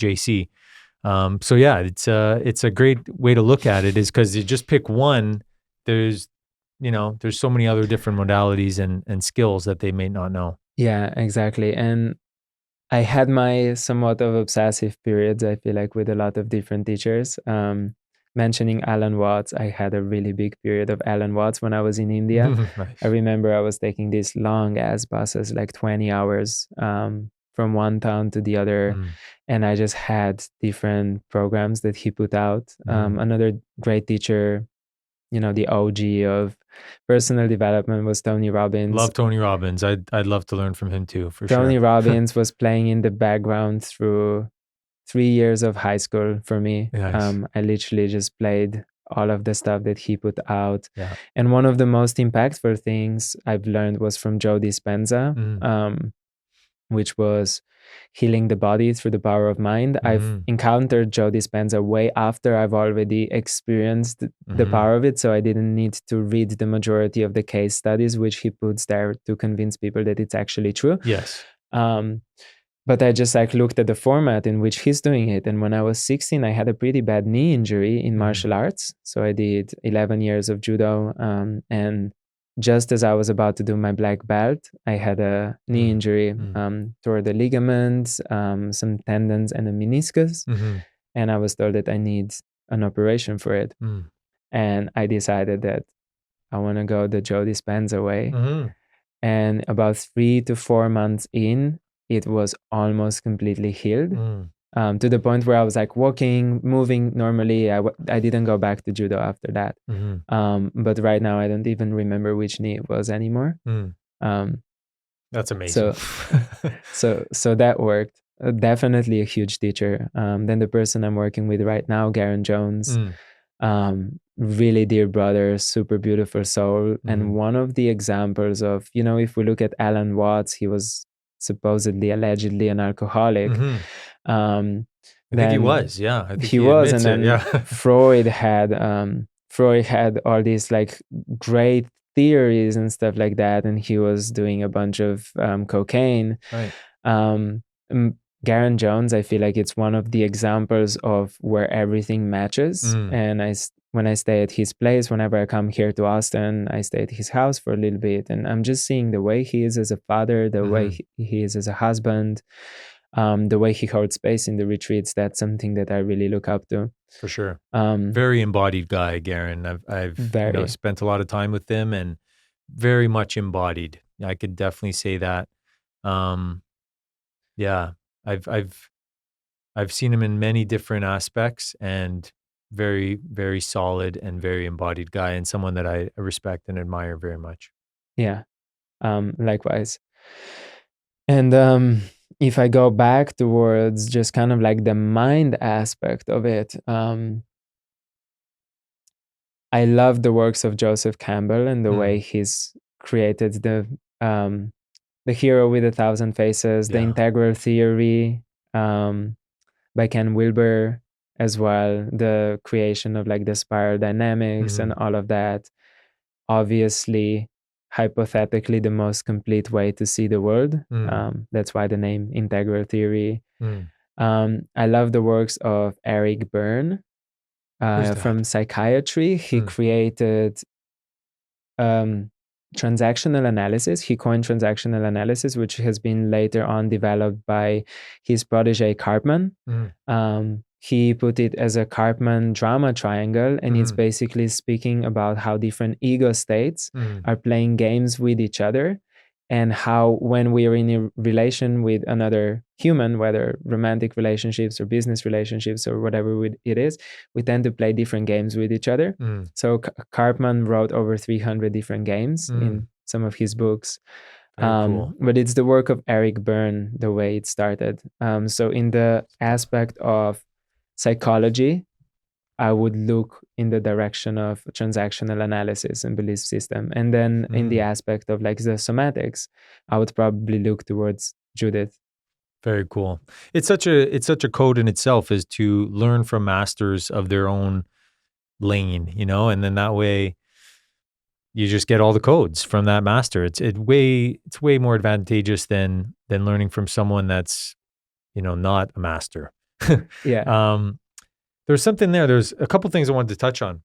JC. So yeah, it's a great way to look at it, is because you just pick one. There's so many other different modalities and skills that they may not know. Yeah, exactly. And I had my somewhat of obsessive periods, I feel like, with a lot of different teachers. Mentioning Alan Watts, I had a really big period of Alan Watts when I was in India. Nice. I remember I was taking these long ass buses, like 20 hours, from one town to the other. And I just had different programs that he put out. Another great teacher, you know, the OG of personal development, was Tony Robbins. Love Tony Robbins. I'd love to learn from him too, for sure. Tony Robbins was playing in the background through 3 years of high school for me. Nice. I literally just played all of the stuff that he put out. Yeah. And one of the most impactful things I've learned was from Joe Dispenza, which was healing the body through the power of mind. I've encountered Joe Dispenza way after I've already experienced the power of it, so I didn't need to read the majority of the case studies which he puts there to convince people that it's actually true. Yes. But I just like looked at the format in which he's doing it. And when I was 16, I had a pretty bad knee injury in martial arts. So I did 11 years of judo. And just as I was about to do my black belt, I had a knee injury, tore the ligaments, some tendons, and a meniscus. And I was told that I need an operation for it. And I decided that I want to go the Joe Dispenza way. And about 3 to 4 months in, it was almost completely healed, to the point where I was like walking, moving normally. I didn't go back to judo after that. But right now, I don't even remember which knee it was anymore. That's amazing. So that worked. Definitely a huge teacher. Then the person I'm working with right now, Garen Jones, really dear brother, super beautiful soul. And one of the examples of, you know, if we look at Alan Watts, he was supposedly, allegedly an alcoholic. I think he was, yeah. I think he was, and then yeah. Freud had all these like great theories and stuff like that, and he was doing a bunch of cocaine. Right. Garen Jones, I feel like it's one of the examples of where everything matches. And when I stay at his place, whenever I come here to Austin, I stay at his house for a little bit, and I'm just seeing the way he is as a father, the way he is as a husband. The way he holds space in the retreats, that's something that I really look up to. For sure. Um, Very embodied guy, Garen. I've very. spent a lot of time with him, and very much embodied. I could definitely say that. Yeah, I've seen him in many different aspects, and very, very solid and very embodied guy, and someone that I respect and admire very much. Yeah, likewise. And if I go back towards just kind of like the mind aspect of it, I love the works of Joseph Campbell and the way he's created the hero with a thousand faces, the Yeah. integral theory by Ken Wilber as well, the creation of like the spiral dynamics and all of that. Obviously, hypothetically, the most complete way to see the world. That's why the name integral theory. I love the works of Eric Berne from psychiatry. He created transactional analysis. He coined transactional analysis, which has been later on developed by his protege Karpman. He put it as a Karpman drama triangle, and it's basically speaking about how different ego states are playing games with each other, and how when we are in a relation with another human, whether romantic relationships or business relationships or whatever it is, we tend to play different games with each other. So Karpman wrote over 300 different games in some of his books. Cool. But it's the work of Eric Berne, the way it started. So in the aspect of psychology, I would look in the direction of transactional analysis and belief system. And then in the aspect of like the somatics, I would probably look towards Judith. Very cool. It's such a code in itself, is to learn from masters of their own lane, and then that way you just get all the codes from that master. It's way more advantageous than learning from someone that's, not a master. Yeah. There's something there. There's a couple things I wanted to touch on.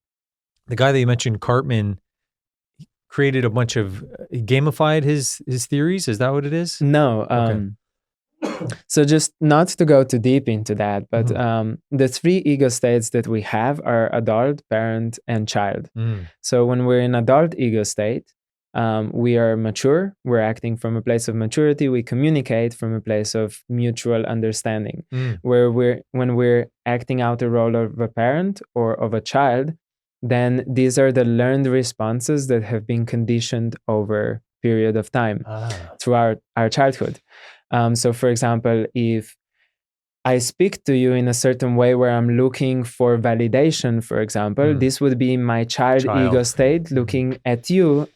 The guy that you mentioned, Cartman, created a bunch of gamified his theories. Is that what it is? No. Okay. So just not to go too deep into that, but the three ego states that we have are adult, parent, and child. So when we're in adult ego state, we are mature. We're acting from a place of maturity. We communicate from a place of mutual understanding. When we're acting out the role of a parent or of a child, then these are the learned responses that have been conditioned over a period of time throughout our childhood. So for example, if I speak to you in a certain way where I'm looking for validation, for example, this would be my child ego state looking at you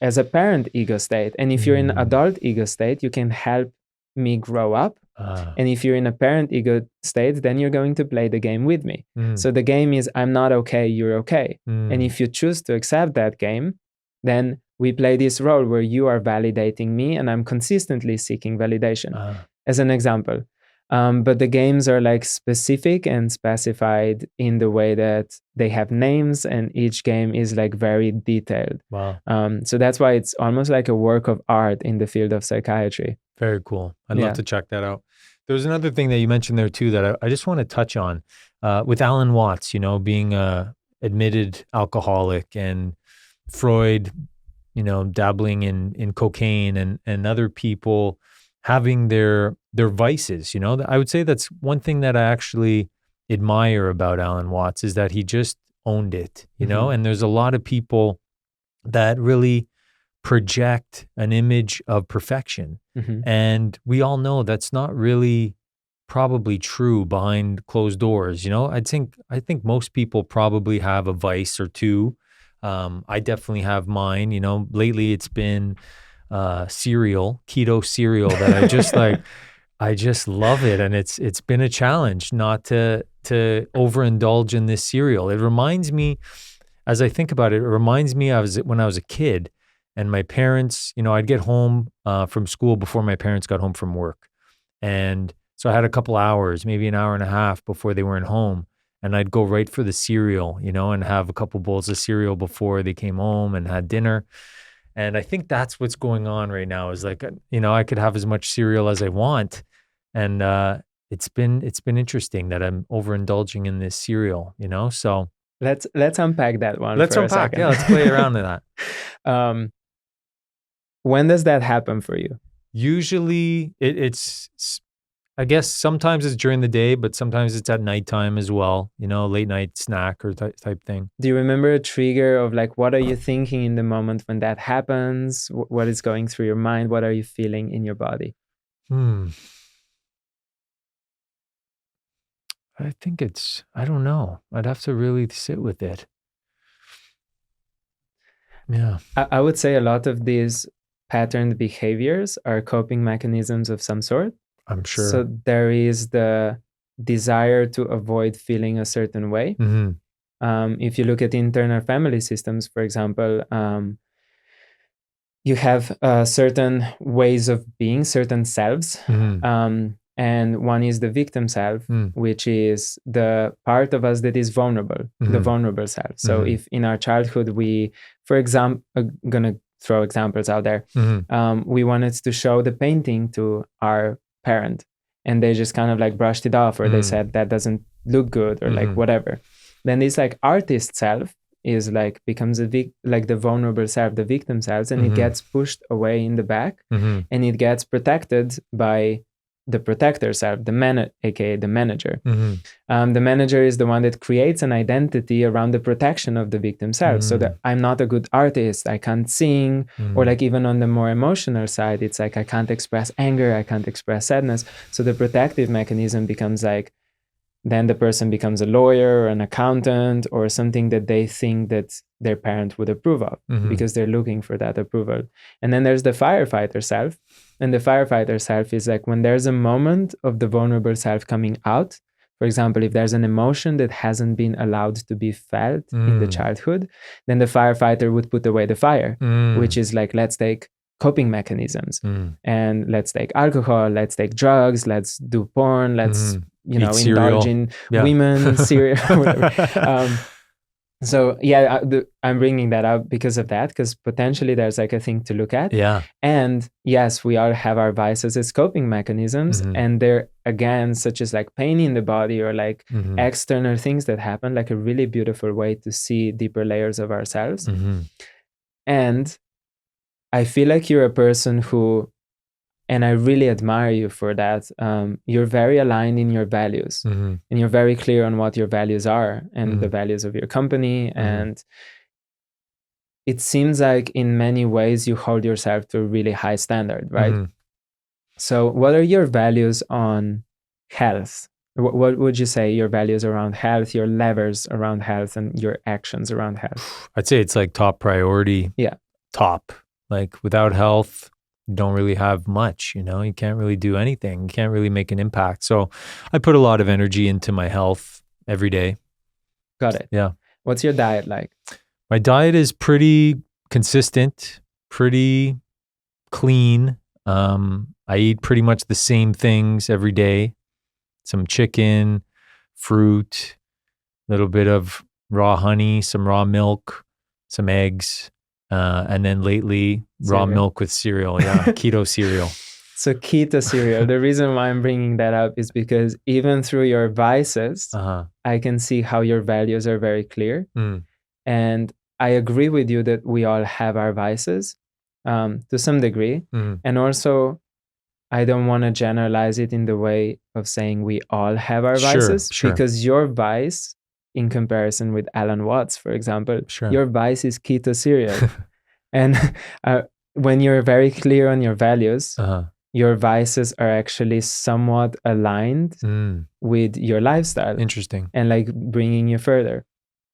as a parent ego state. And if you're in adult ego state, you can help me grow up. And if you're in a parent ego state, then you're going to play the game with me. So the game is, I'm not okay, you're okay. And if you choose to accept that game, then we play this role where you are validating me and I'm consistently seeking validation, as an example. But the games are like specific and specified in the way that they have names, and each game is like very detailed. Wow. So that's why it's almost like a work of art in the field of psychiatry. Very cool. I'd love to check that out. There's another thing that you mentioned there too that I just want to touch on with Alan Watts, being a admitted alcoholic, and Freud, dabbling in cocaine, and other people having their vices. I would say that's one thing that I actually admire about Alan Watts, is that he just owned it, and there's a lot of people that really project an image of perfection. And we all know that's not really probably true behind closed doors. I think most people probably have a vice or two. I definitely have mine. Lately it's been keto cereal that I just like. I just love it, and it's been a challenge not to overindulge in this cereal. It reminds me, as I think about it, when I was a kid, and my parents, I'd get home from school before my parents got home from work, and so I had a couple hours, maybe an hour and a half before they weren't home. And I'd go right for the cereal, and have a couple bowls of cereal before they came home and had dinner. And I think that's what's going on right now, is like, I could have as much cereal as I want. And it's been interesting that I'm overindulging in this cereal, So Let's unpack that one let's for a unpack. second. Yeah, let's play around with that. When does that happen for you? Usually it's I guess sometimes it's during the day, but sometimes it's at nighttime as well, late night snack or type thing. Do you remember a trigger of like, what are you thinking in the moment when that happens? What is going through your mind? What are you feeling in your body? I think I don't know. I'd have to really sit with it. Yeah. I would say a lot of these patterned behaviors are coping mechanisms of some sort. I'm sure. So there is the desire to avoid feeling a certain way. If you look at internal family systems, for example, you have certain ways of being, certain selves. And one is the victim self, which is the part of us that is vulnerable, the vulnerable self. So if in our childhood we, for example, going to throw examples out there, we wanted to show the painting to our parent and they just kind of like brushed it off, or they said that doesn't look good, or like whatever. Then this like artist self is like becomes like the vulnerable self, the victim self, and it gets pushed away in the back, and it gets protected by the protector self, aka the manager. The manager is the one that creates an identity around the protection of the victim self. So that I'm not a good artist, I can't sing, or like even on the more emotional side, it's like I can't express anger, I can't express sadness. So the protective mechanism becomes like, then the person becomes a lawyer or an accountant or something that they think that their parent would approve of, because they're looking for that approval. And then there's the firefighter self. And the firefighter self is like when there's a moment of the vulnerable self coming out. For example, if there's an emotion that hasn't been allowed to be felt in the childhood, then the firefighter would put away the fire, which is like, let's take coping mechanisms and let's take alcohol, let's take drugs, let's do porn, let's indulge in women, cereal, whatever. So yeah, I'm bringing that up because of that, because potentially there's like a thing to look at. Yeah. And yes, we all have our vices as coping mechanisms, and they're again such as like pain in the body or like external things that happen, like a really beautiful way to see deeper layers of ourselves. And I feel like you're a person who, and I really admire you for that. You're very aligned in your values, and you're very clear on what your values are and the values of your company. And it seems like in many ways you hold yourself to a really high standard, right? So what are your values on health? What would you say your values around health, your levers around health, and your actions around health? I'd say it's like top priority. Yeah. Top. Like without health, you don't really have much, you can't really do anything. You can't really make an impact. So I put a lot of energy into my health every day. Got it. Yeah. What's your diet like? My diet is pretty consistent, pretty clean. I eat pretty much the same things every day. Some chicken, fruit, a little bit of raw honey, some raw milk, some eggs. And then lately, raw milk with cereal. Yeah, keto cereal. So keto cereal. The reason why I'm bringing that up is because even through your vices, I can see how your values are very clear. And I agree with you that we all have our vices to some degree. And also, I don't want to generalize it in the way of saying we all have our vices, because your vice, in comparison with Alan Watts, for example, your vice is keto cereal. And when you're very clear on your values, your vices are actually somewhat aligned with your lifestyle. Interesting. And like bringing you further.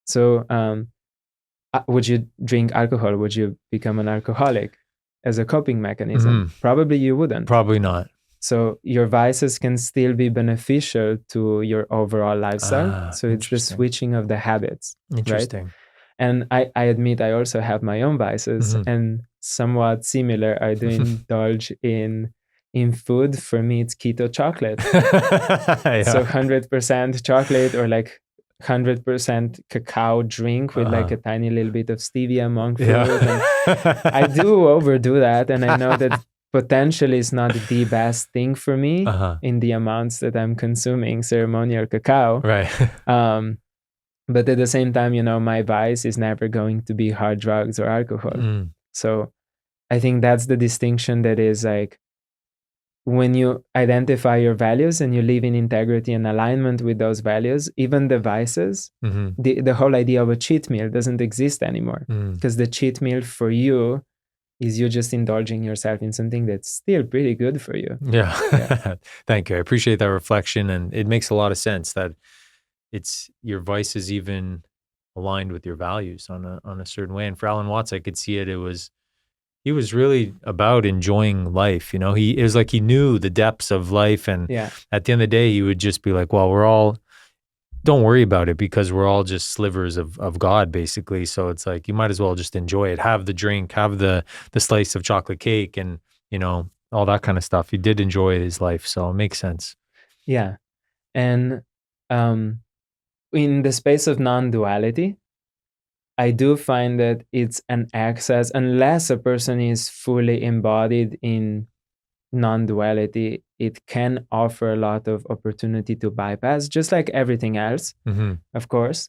So would you drink alcohol? Would you become an alcoholic as a coping mechanism? Probably you wouldn't. Probably not. So your vices can still be beneficial to your overall lifestyle. So it's the switching of the habits. Interesting. Right? And I admit I also have my own vices, and somewhat similar. I do indulge in food. For me, it's keto chocolate. So 100% chocolate, or like 100% cacao drink with like a tiny little bit of stevia, monk fruit. And I do overdo that, and I know that potentially is not the best thing for me Uh-huh. in the amounts that I'm consuming ceremonial cacao. Right. But at the same time, my vice is never going to be hard drugs or alcohol. So I think that's the distinction, that is like, when you identify your values and you live in integrity and alignment with those values, even the vices, the whole idea of a cheat meal doesn't exist anymore, because the cheat meal for you is you just indulging yourself in something that's still pretty good for you. Yeah. Thank you. I appreciate that reflection. And it makes a lot of sense that it's your vice is even aligned with your values on a certain way. And for Alan Watts, I could see it. He was really about enjoying life. It was like he knew the depths of life. And at the end of the day, he would just be like, well, don't worry about it, because we're all just slivers of God, basically. So it's like, you might as well just enjoy it. Have the drink, have the slice of chocolate cake, and, all that kind of stuff. He did enjoy his life. So it makes sense. Yeah. And in the space of non-duality, I do find that it's an access, unless a person is fully embodied in non-duality, it can offer a lot of opportunity to bypass, just like everything else. Of course,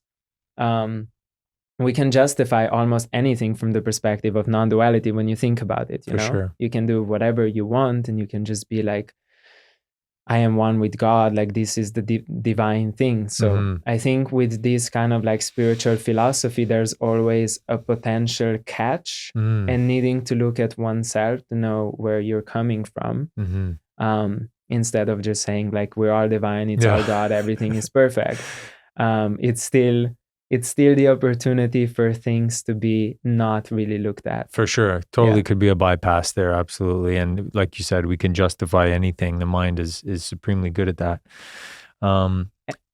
we can justify almost anything from the perspective of non-duality when you think about it. For sure. You can do whatever you want, and you can just be like, I am one with God, like this is the divine thing. So I think with this kind of like spiritual philosophy, there's always a potential catch, and needing to look at oneself to know where you're coming from, instead of just saying like, we're all divine, it's all God, everything is perfect. It's still the opportunity for things to be not really looked at. For sure. Totally could be a bypass there. Absolutely. And like you said, we can justify anything. The mind is supremely good at that.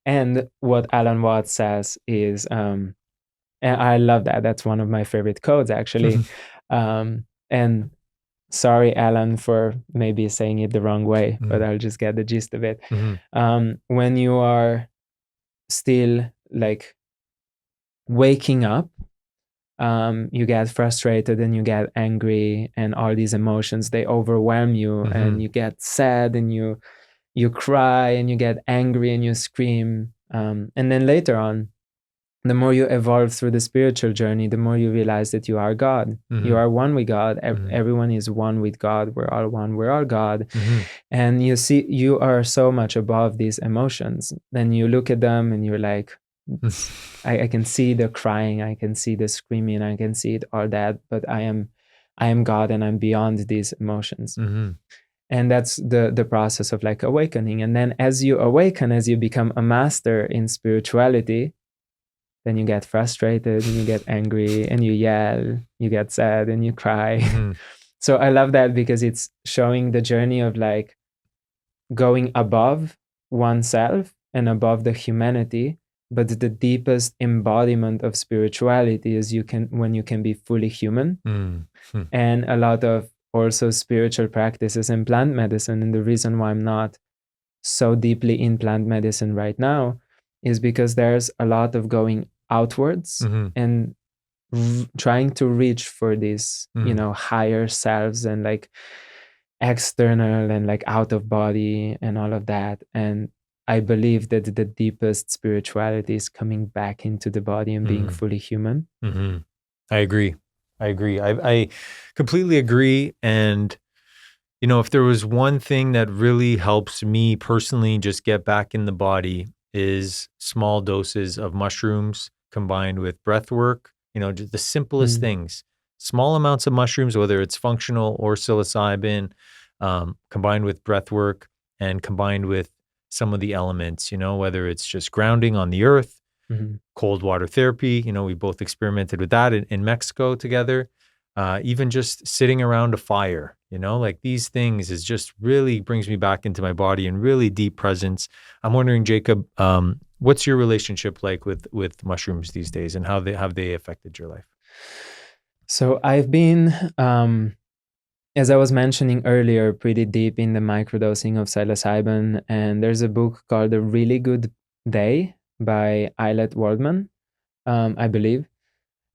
And what Alan Watts says is, and I love that. That's one of my favorite quotes, actually. And sorry, Alan, for maybe saying it the wrong way, but I'll just get the gist of it. When you are still like waking up, you get frustrated and you get angry, and all these emotions, they overwhelm you, and you get sad, and you cry, and you get angry, and you scream. And then later on, the more you evolve through the spiritual journey, the more you realize that you are God. You are one with God. Everyone is one with God. We're all one. We're all God. And you see, you are so much above these emotions. Then you look at them and you're like, I can see the crying, I can see the screaming, I can see it, all that, but I am God, and I'm beyond these emotions. And that's the process of like awakening. And then as you awaken, as you become a master in spirituality, then you get frustrated, and you get angry, and you yell, you get sad, and you cry. So I love that, because it's showing the journey of like going above oneself and above the humanity. But the deepest embodiment of spirituality is when you can be fully human. And a lot of also spiritual practices in plant medicine, and the reason why I'm not so deeply in plant medicine right now is because there's a lot of going outwards and trying to reach for these, higher selves, and like external and like out of body and all of that. And I believe that the deepest spirituality is coming back into the body and being fully human. I agree. I completely agree. And, if there was one thing that really helps me personally just get back in the body, is small doses of mushrooms combined with breath work, just the simplest things. Small amounts of mushrooms, whether it's functional or psilocybin, combined with breath work and combined with some of the elements, whether it's just grounding on the earth, cold water therapy. We both experimented with that in Mexico together. Even just sitting around a fire, like these things is just really brings me back into my body in really deep presence. I'm wondering, Jacob, what's your relationship like with mushrooms these days, and how have they affected your life? So I've been, as I was mentioning earlier, pretty deep in the microdosing of psilocybin. And there's a book called A Really Good Day by Eilert Waldman, I believe.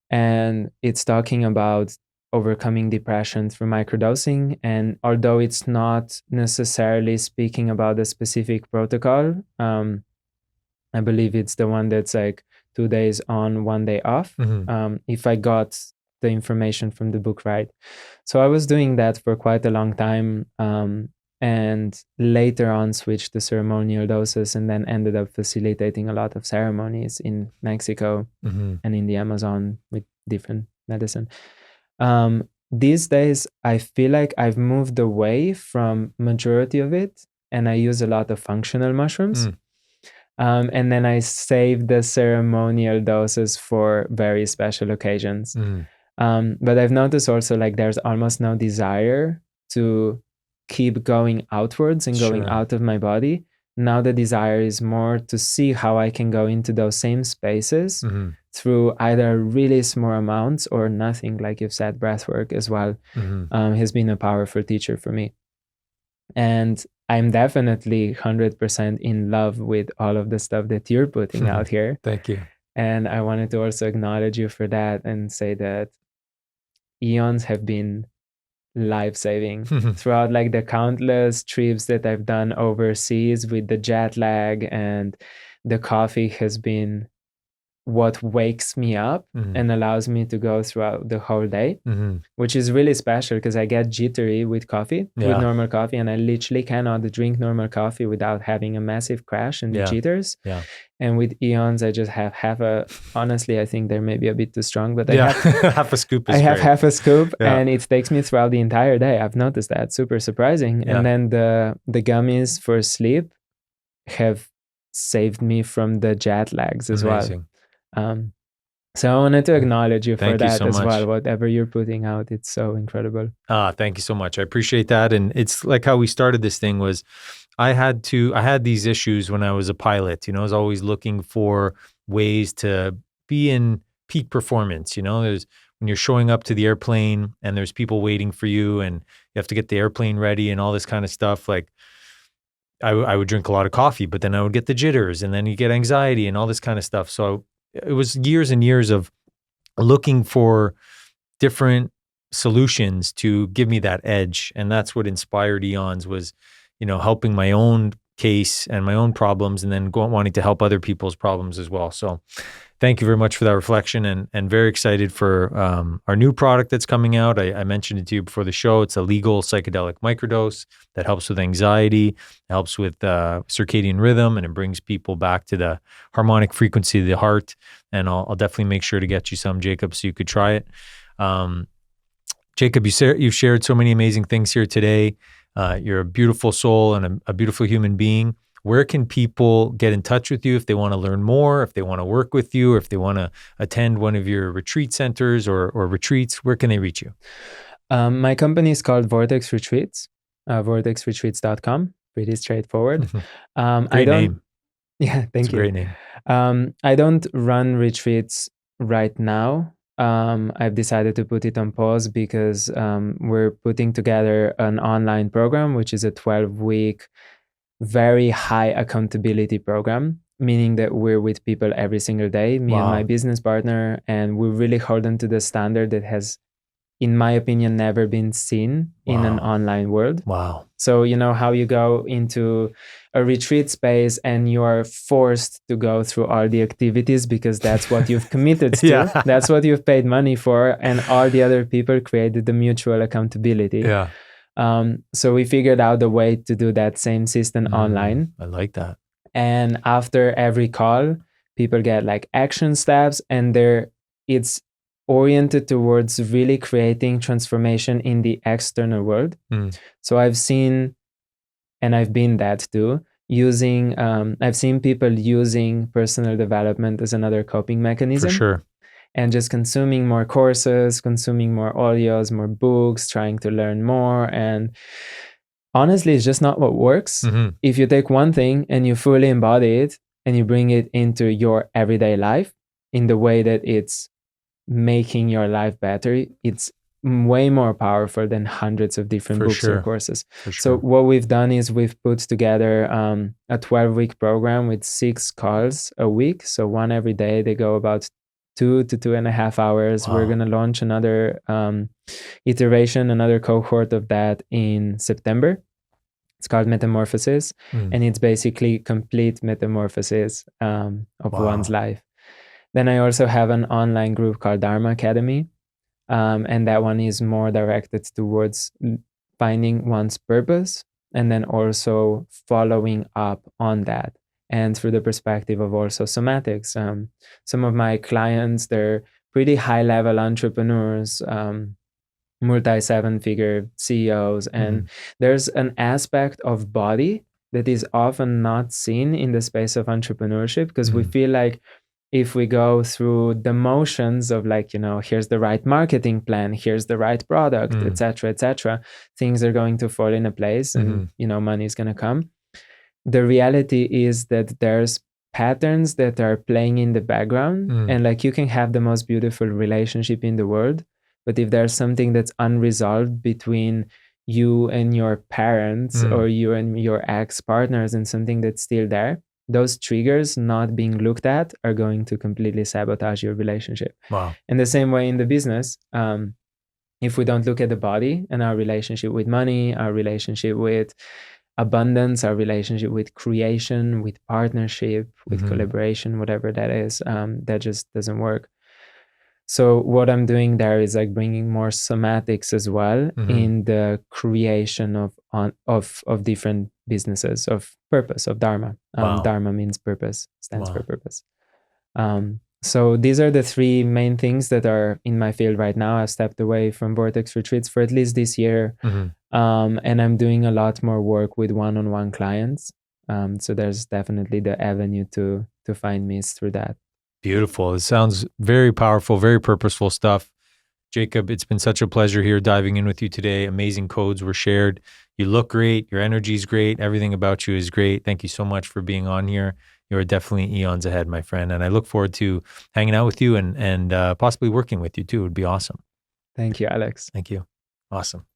And it's talking about overcoming depression through microdosing. And although it's not necessarily speaking about a specific protocol, I believe it's the one that's like 2 days on, 1 day off. If I got the information from the book right. So I was doing that for quite a long time. And later on switched to ceremonial doses, and then ended up facilitating a lot of ceremonies in Mexico and in the Amazon with different medicine. These days, I feel like I've moved away from majority of it, and I use a lot of functional mushrooms. And then I save the ceremonial doses for very special occasions. But I've noticed also like there's almost no desire to keep going outwards and going out of my body. Now the desire is more to see how I can go into those same spaces through either really small amounts or nothing, like you've said. Breath work as well has been a powerful teacher for me. And I'm definitely 100% in love with all of the stuff that you're putting out here. Thank you. And I wanted to also acknowledge you for that and say that Eons have been life-saving throughout like the countless trips that I've done overseas with the jet lag, and the coffee has been what wakes me up and allows me to go throughout the whole day, which is really special because I get jittery with coffee, with normal coffee, and I literally cannot drink normal coffee without having a massive crash and the jitters. And with Eons, I just have half a, honestly, I think they're maybe a bit too strong, but I have half a scoop is I have great. half a scoop and it takes me throughout the entire day. I've noticed that. Super surprising. And then the gummies for sleep have saved me from the jet lags as well. So I wanted to acknowledge you for that as well. Whatever you're putting out, it's so incredible. Thank you so much. I appreciate that. And it's like how we started this thing was I had these issues when I was a pilot. I was always looking for ways to be in peak performance. There's when you're showing up to the airplane and there's people waiting for you and you have to get the airplane ready and all this kind of stuff. Like I would drink a lot of coffee, but then I would get the jitters and then you get anxiety and all this kind of stuff. So it was years and years of looking for different solutions to give me that edge. And that's what inspired Eons was, helping my own case and my own problems and then wanting to help other people's problems as well. So thank you very much for that reflection and very excited for our new product that's coming out. I mentioned it to you before the show. It's a legal psychedelic microdose that helps with anxiety, helps with circadian rhythm, and it brings people back to the harmonic frequency of the heart. And I'll definitely make sure to get you some, Jacob, so you could try it. Jacob, you've shared so many amazing things here today. You're a beautiful soul and a beautiful human being. Where can people get in touch with you if they want to learn more, if they want to work with you, or if they want to attend one of your retreat centers or retreats? Where can they reach you? My company is called Vortex Retreats, vortexretreats.com. Pretty straightforward. Great name. Yeah, thank you. Great name. I don't run retreats right now. I've decided to put it on pause because we're putting together an online program, which is a 12-week very high accountability program, meaning that we're with people every single day, me and my business partner, and we really hold on to the standard that has, in my opinion, never been seen in an online world. So you know how you go into a retreat space and you are forced to go through all the activities because that's what you've committed to, that's what you've paid money for, and all the other people created the mutual accountability. So we figured out a way to do that same system online. I like that. And after every call, people get like action steps, and it's oriented towards really creating transformation in the external world. So I've seen, and I've been that too, I've seen people using personal development as another coping mechanism. For sure. And just consuming more courses, consuming more audios, more books, trying to learn more. And honestly, it's just not what works. If you take one thing and you fully embody it and you bring it into your everyday life in the way that it's making your life better, it's way more powerful than hundreds of different books or courses. So what we've done is we've put together a 12-week program with 6 calls a week. So one every day. They go about 2 to 2.5 hours. We're Wow. going to launch another iteration, another cohort of that in September. It's called Metamorphosis, and it's basically complete metamorphosis of one's life. Then I also have an online group called Dharma Academy, and that one is more directed towards finding one's purpose and then also following up on that. And through the perspective of also somatics. Some of my clients, they're pretty high-level entrepreneurs, multi-seven-figure CEOs, and there's an aspect of body that is often not seen in the space of entrepreneurship, because we feel like if we go through the motions of like, here's the right marketing plan, here's the right product, etc., things are going to fall into place and, money is going to come. The reality is that there's patterns that are playing in the background, and like you can have the most beautiful relationship in the world, but if there's something that's unresolved between you and your parents or you and your ex-partners and something that's still there, those triggers not being looked at are going to completely sabotage your relationship. Wow. And the same way in the business, if we don't look at the body and our relationship with money, our relationship with abundance, our relationship with creation, with partnership, with collaboration, whatever that is, that just doesn't work. So what I'm doing there is like bringing more somatics as well in the creation of different businesses, of purpose, of dharma. Dharma means purpose, stands for purpose. So these are the three main things that are in my field right now. I've stepped away from Vortex retreats for at least this year, and I'm doing a lot more work with one-on-one clients. So there's definitely the avenue to find me is through that. Beautiful. It sounds very powerful, very purposeful stuff. Jakob, it's been such a pleasure here diving in with you today. Amazing codes were shared. You look great. Your energy is great. Everything about you is great. Thank you so much for being on here. You are definitely eons ahead, my friend. And I look forward to hanging out with you and possibly working with you too. It would be awesome. Thank you, Alex. Thank you. Awesome.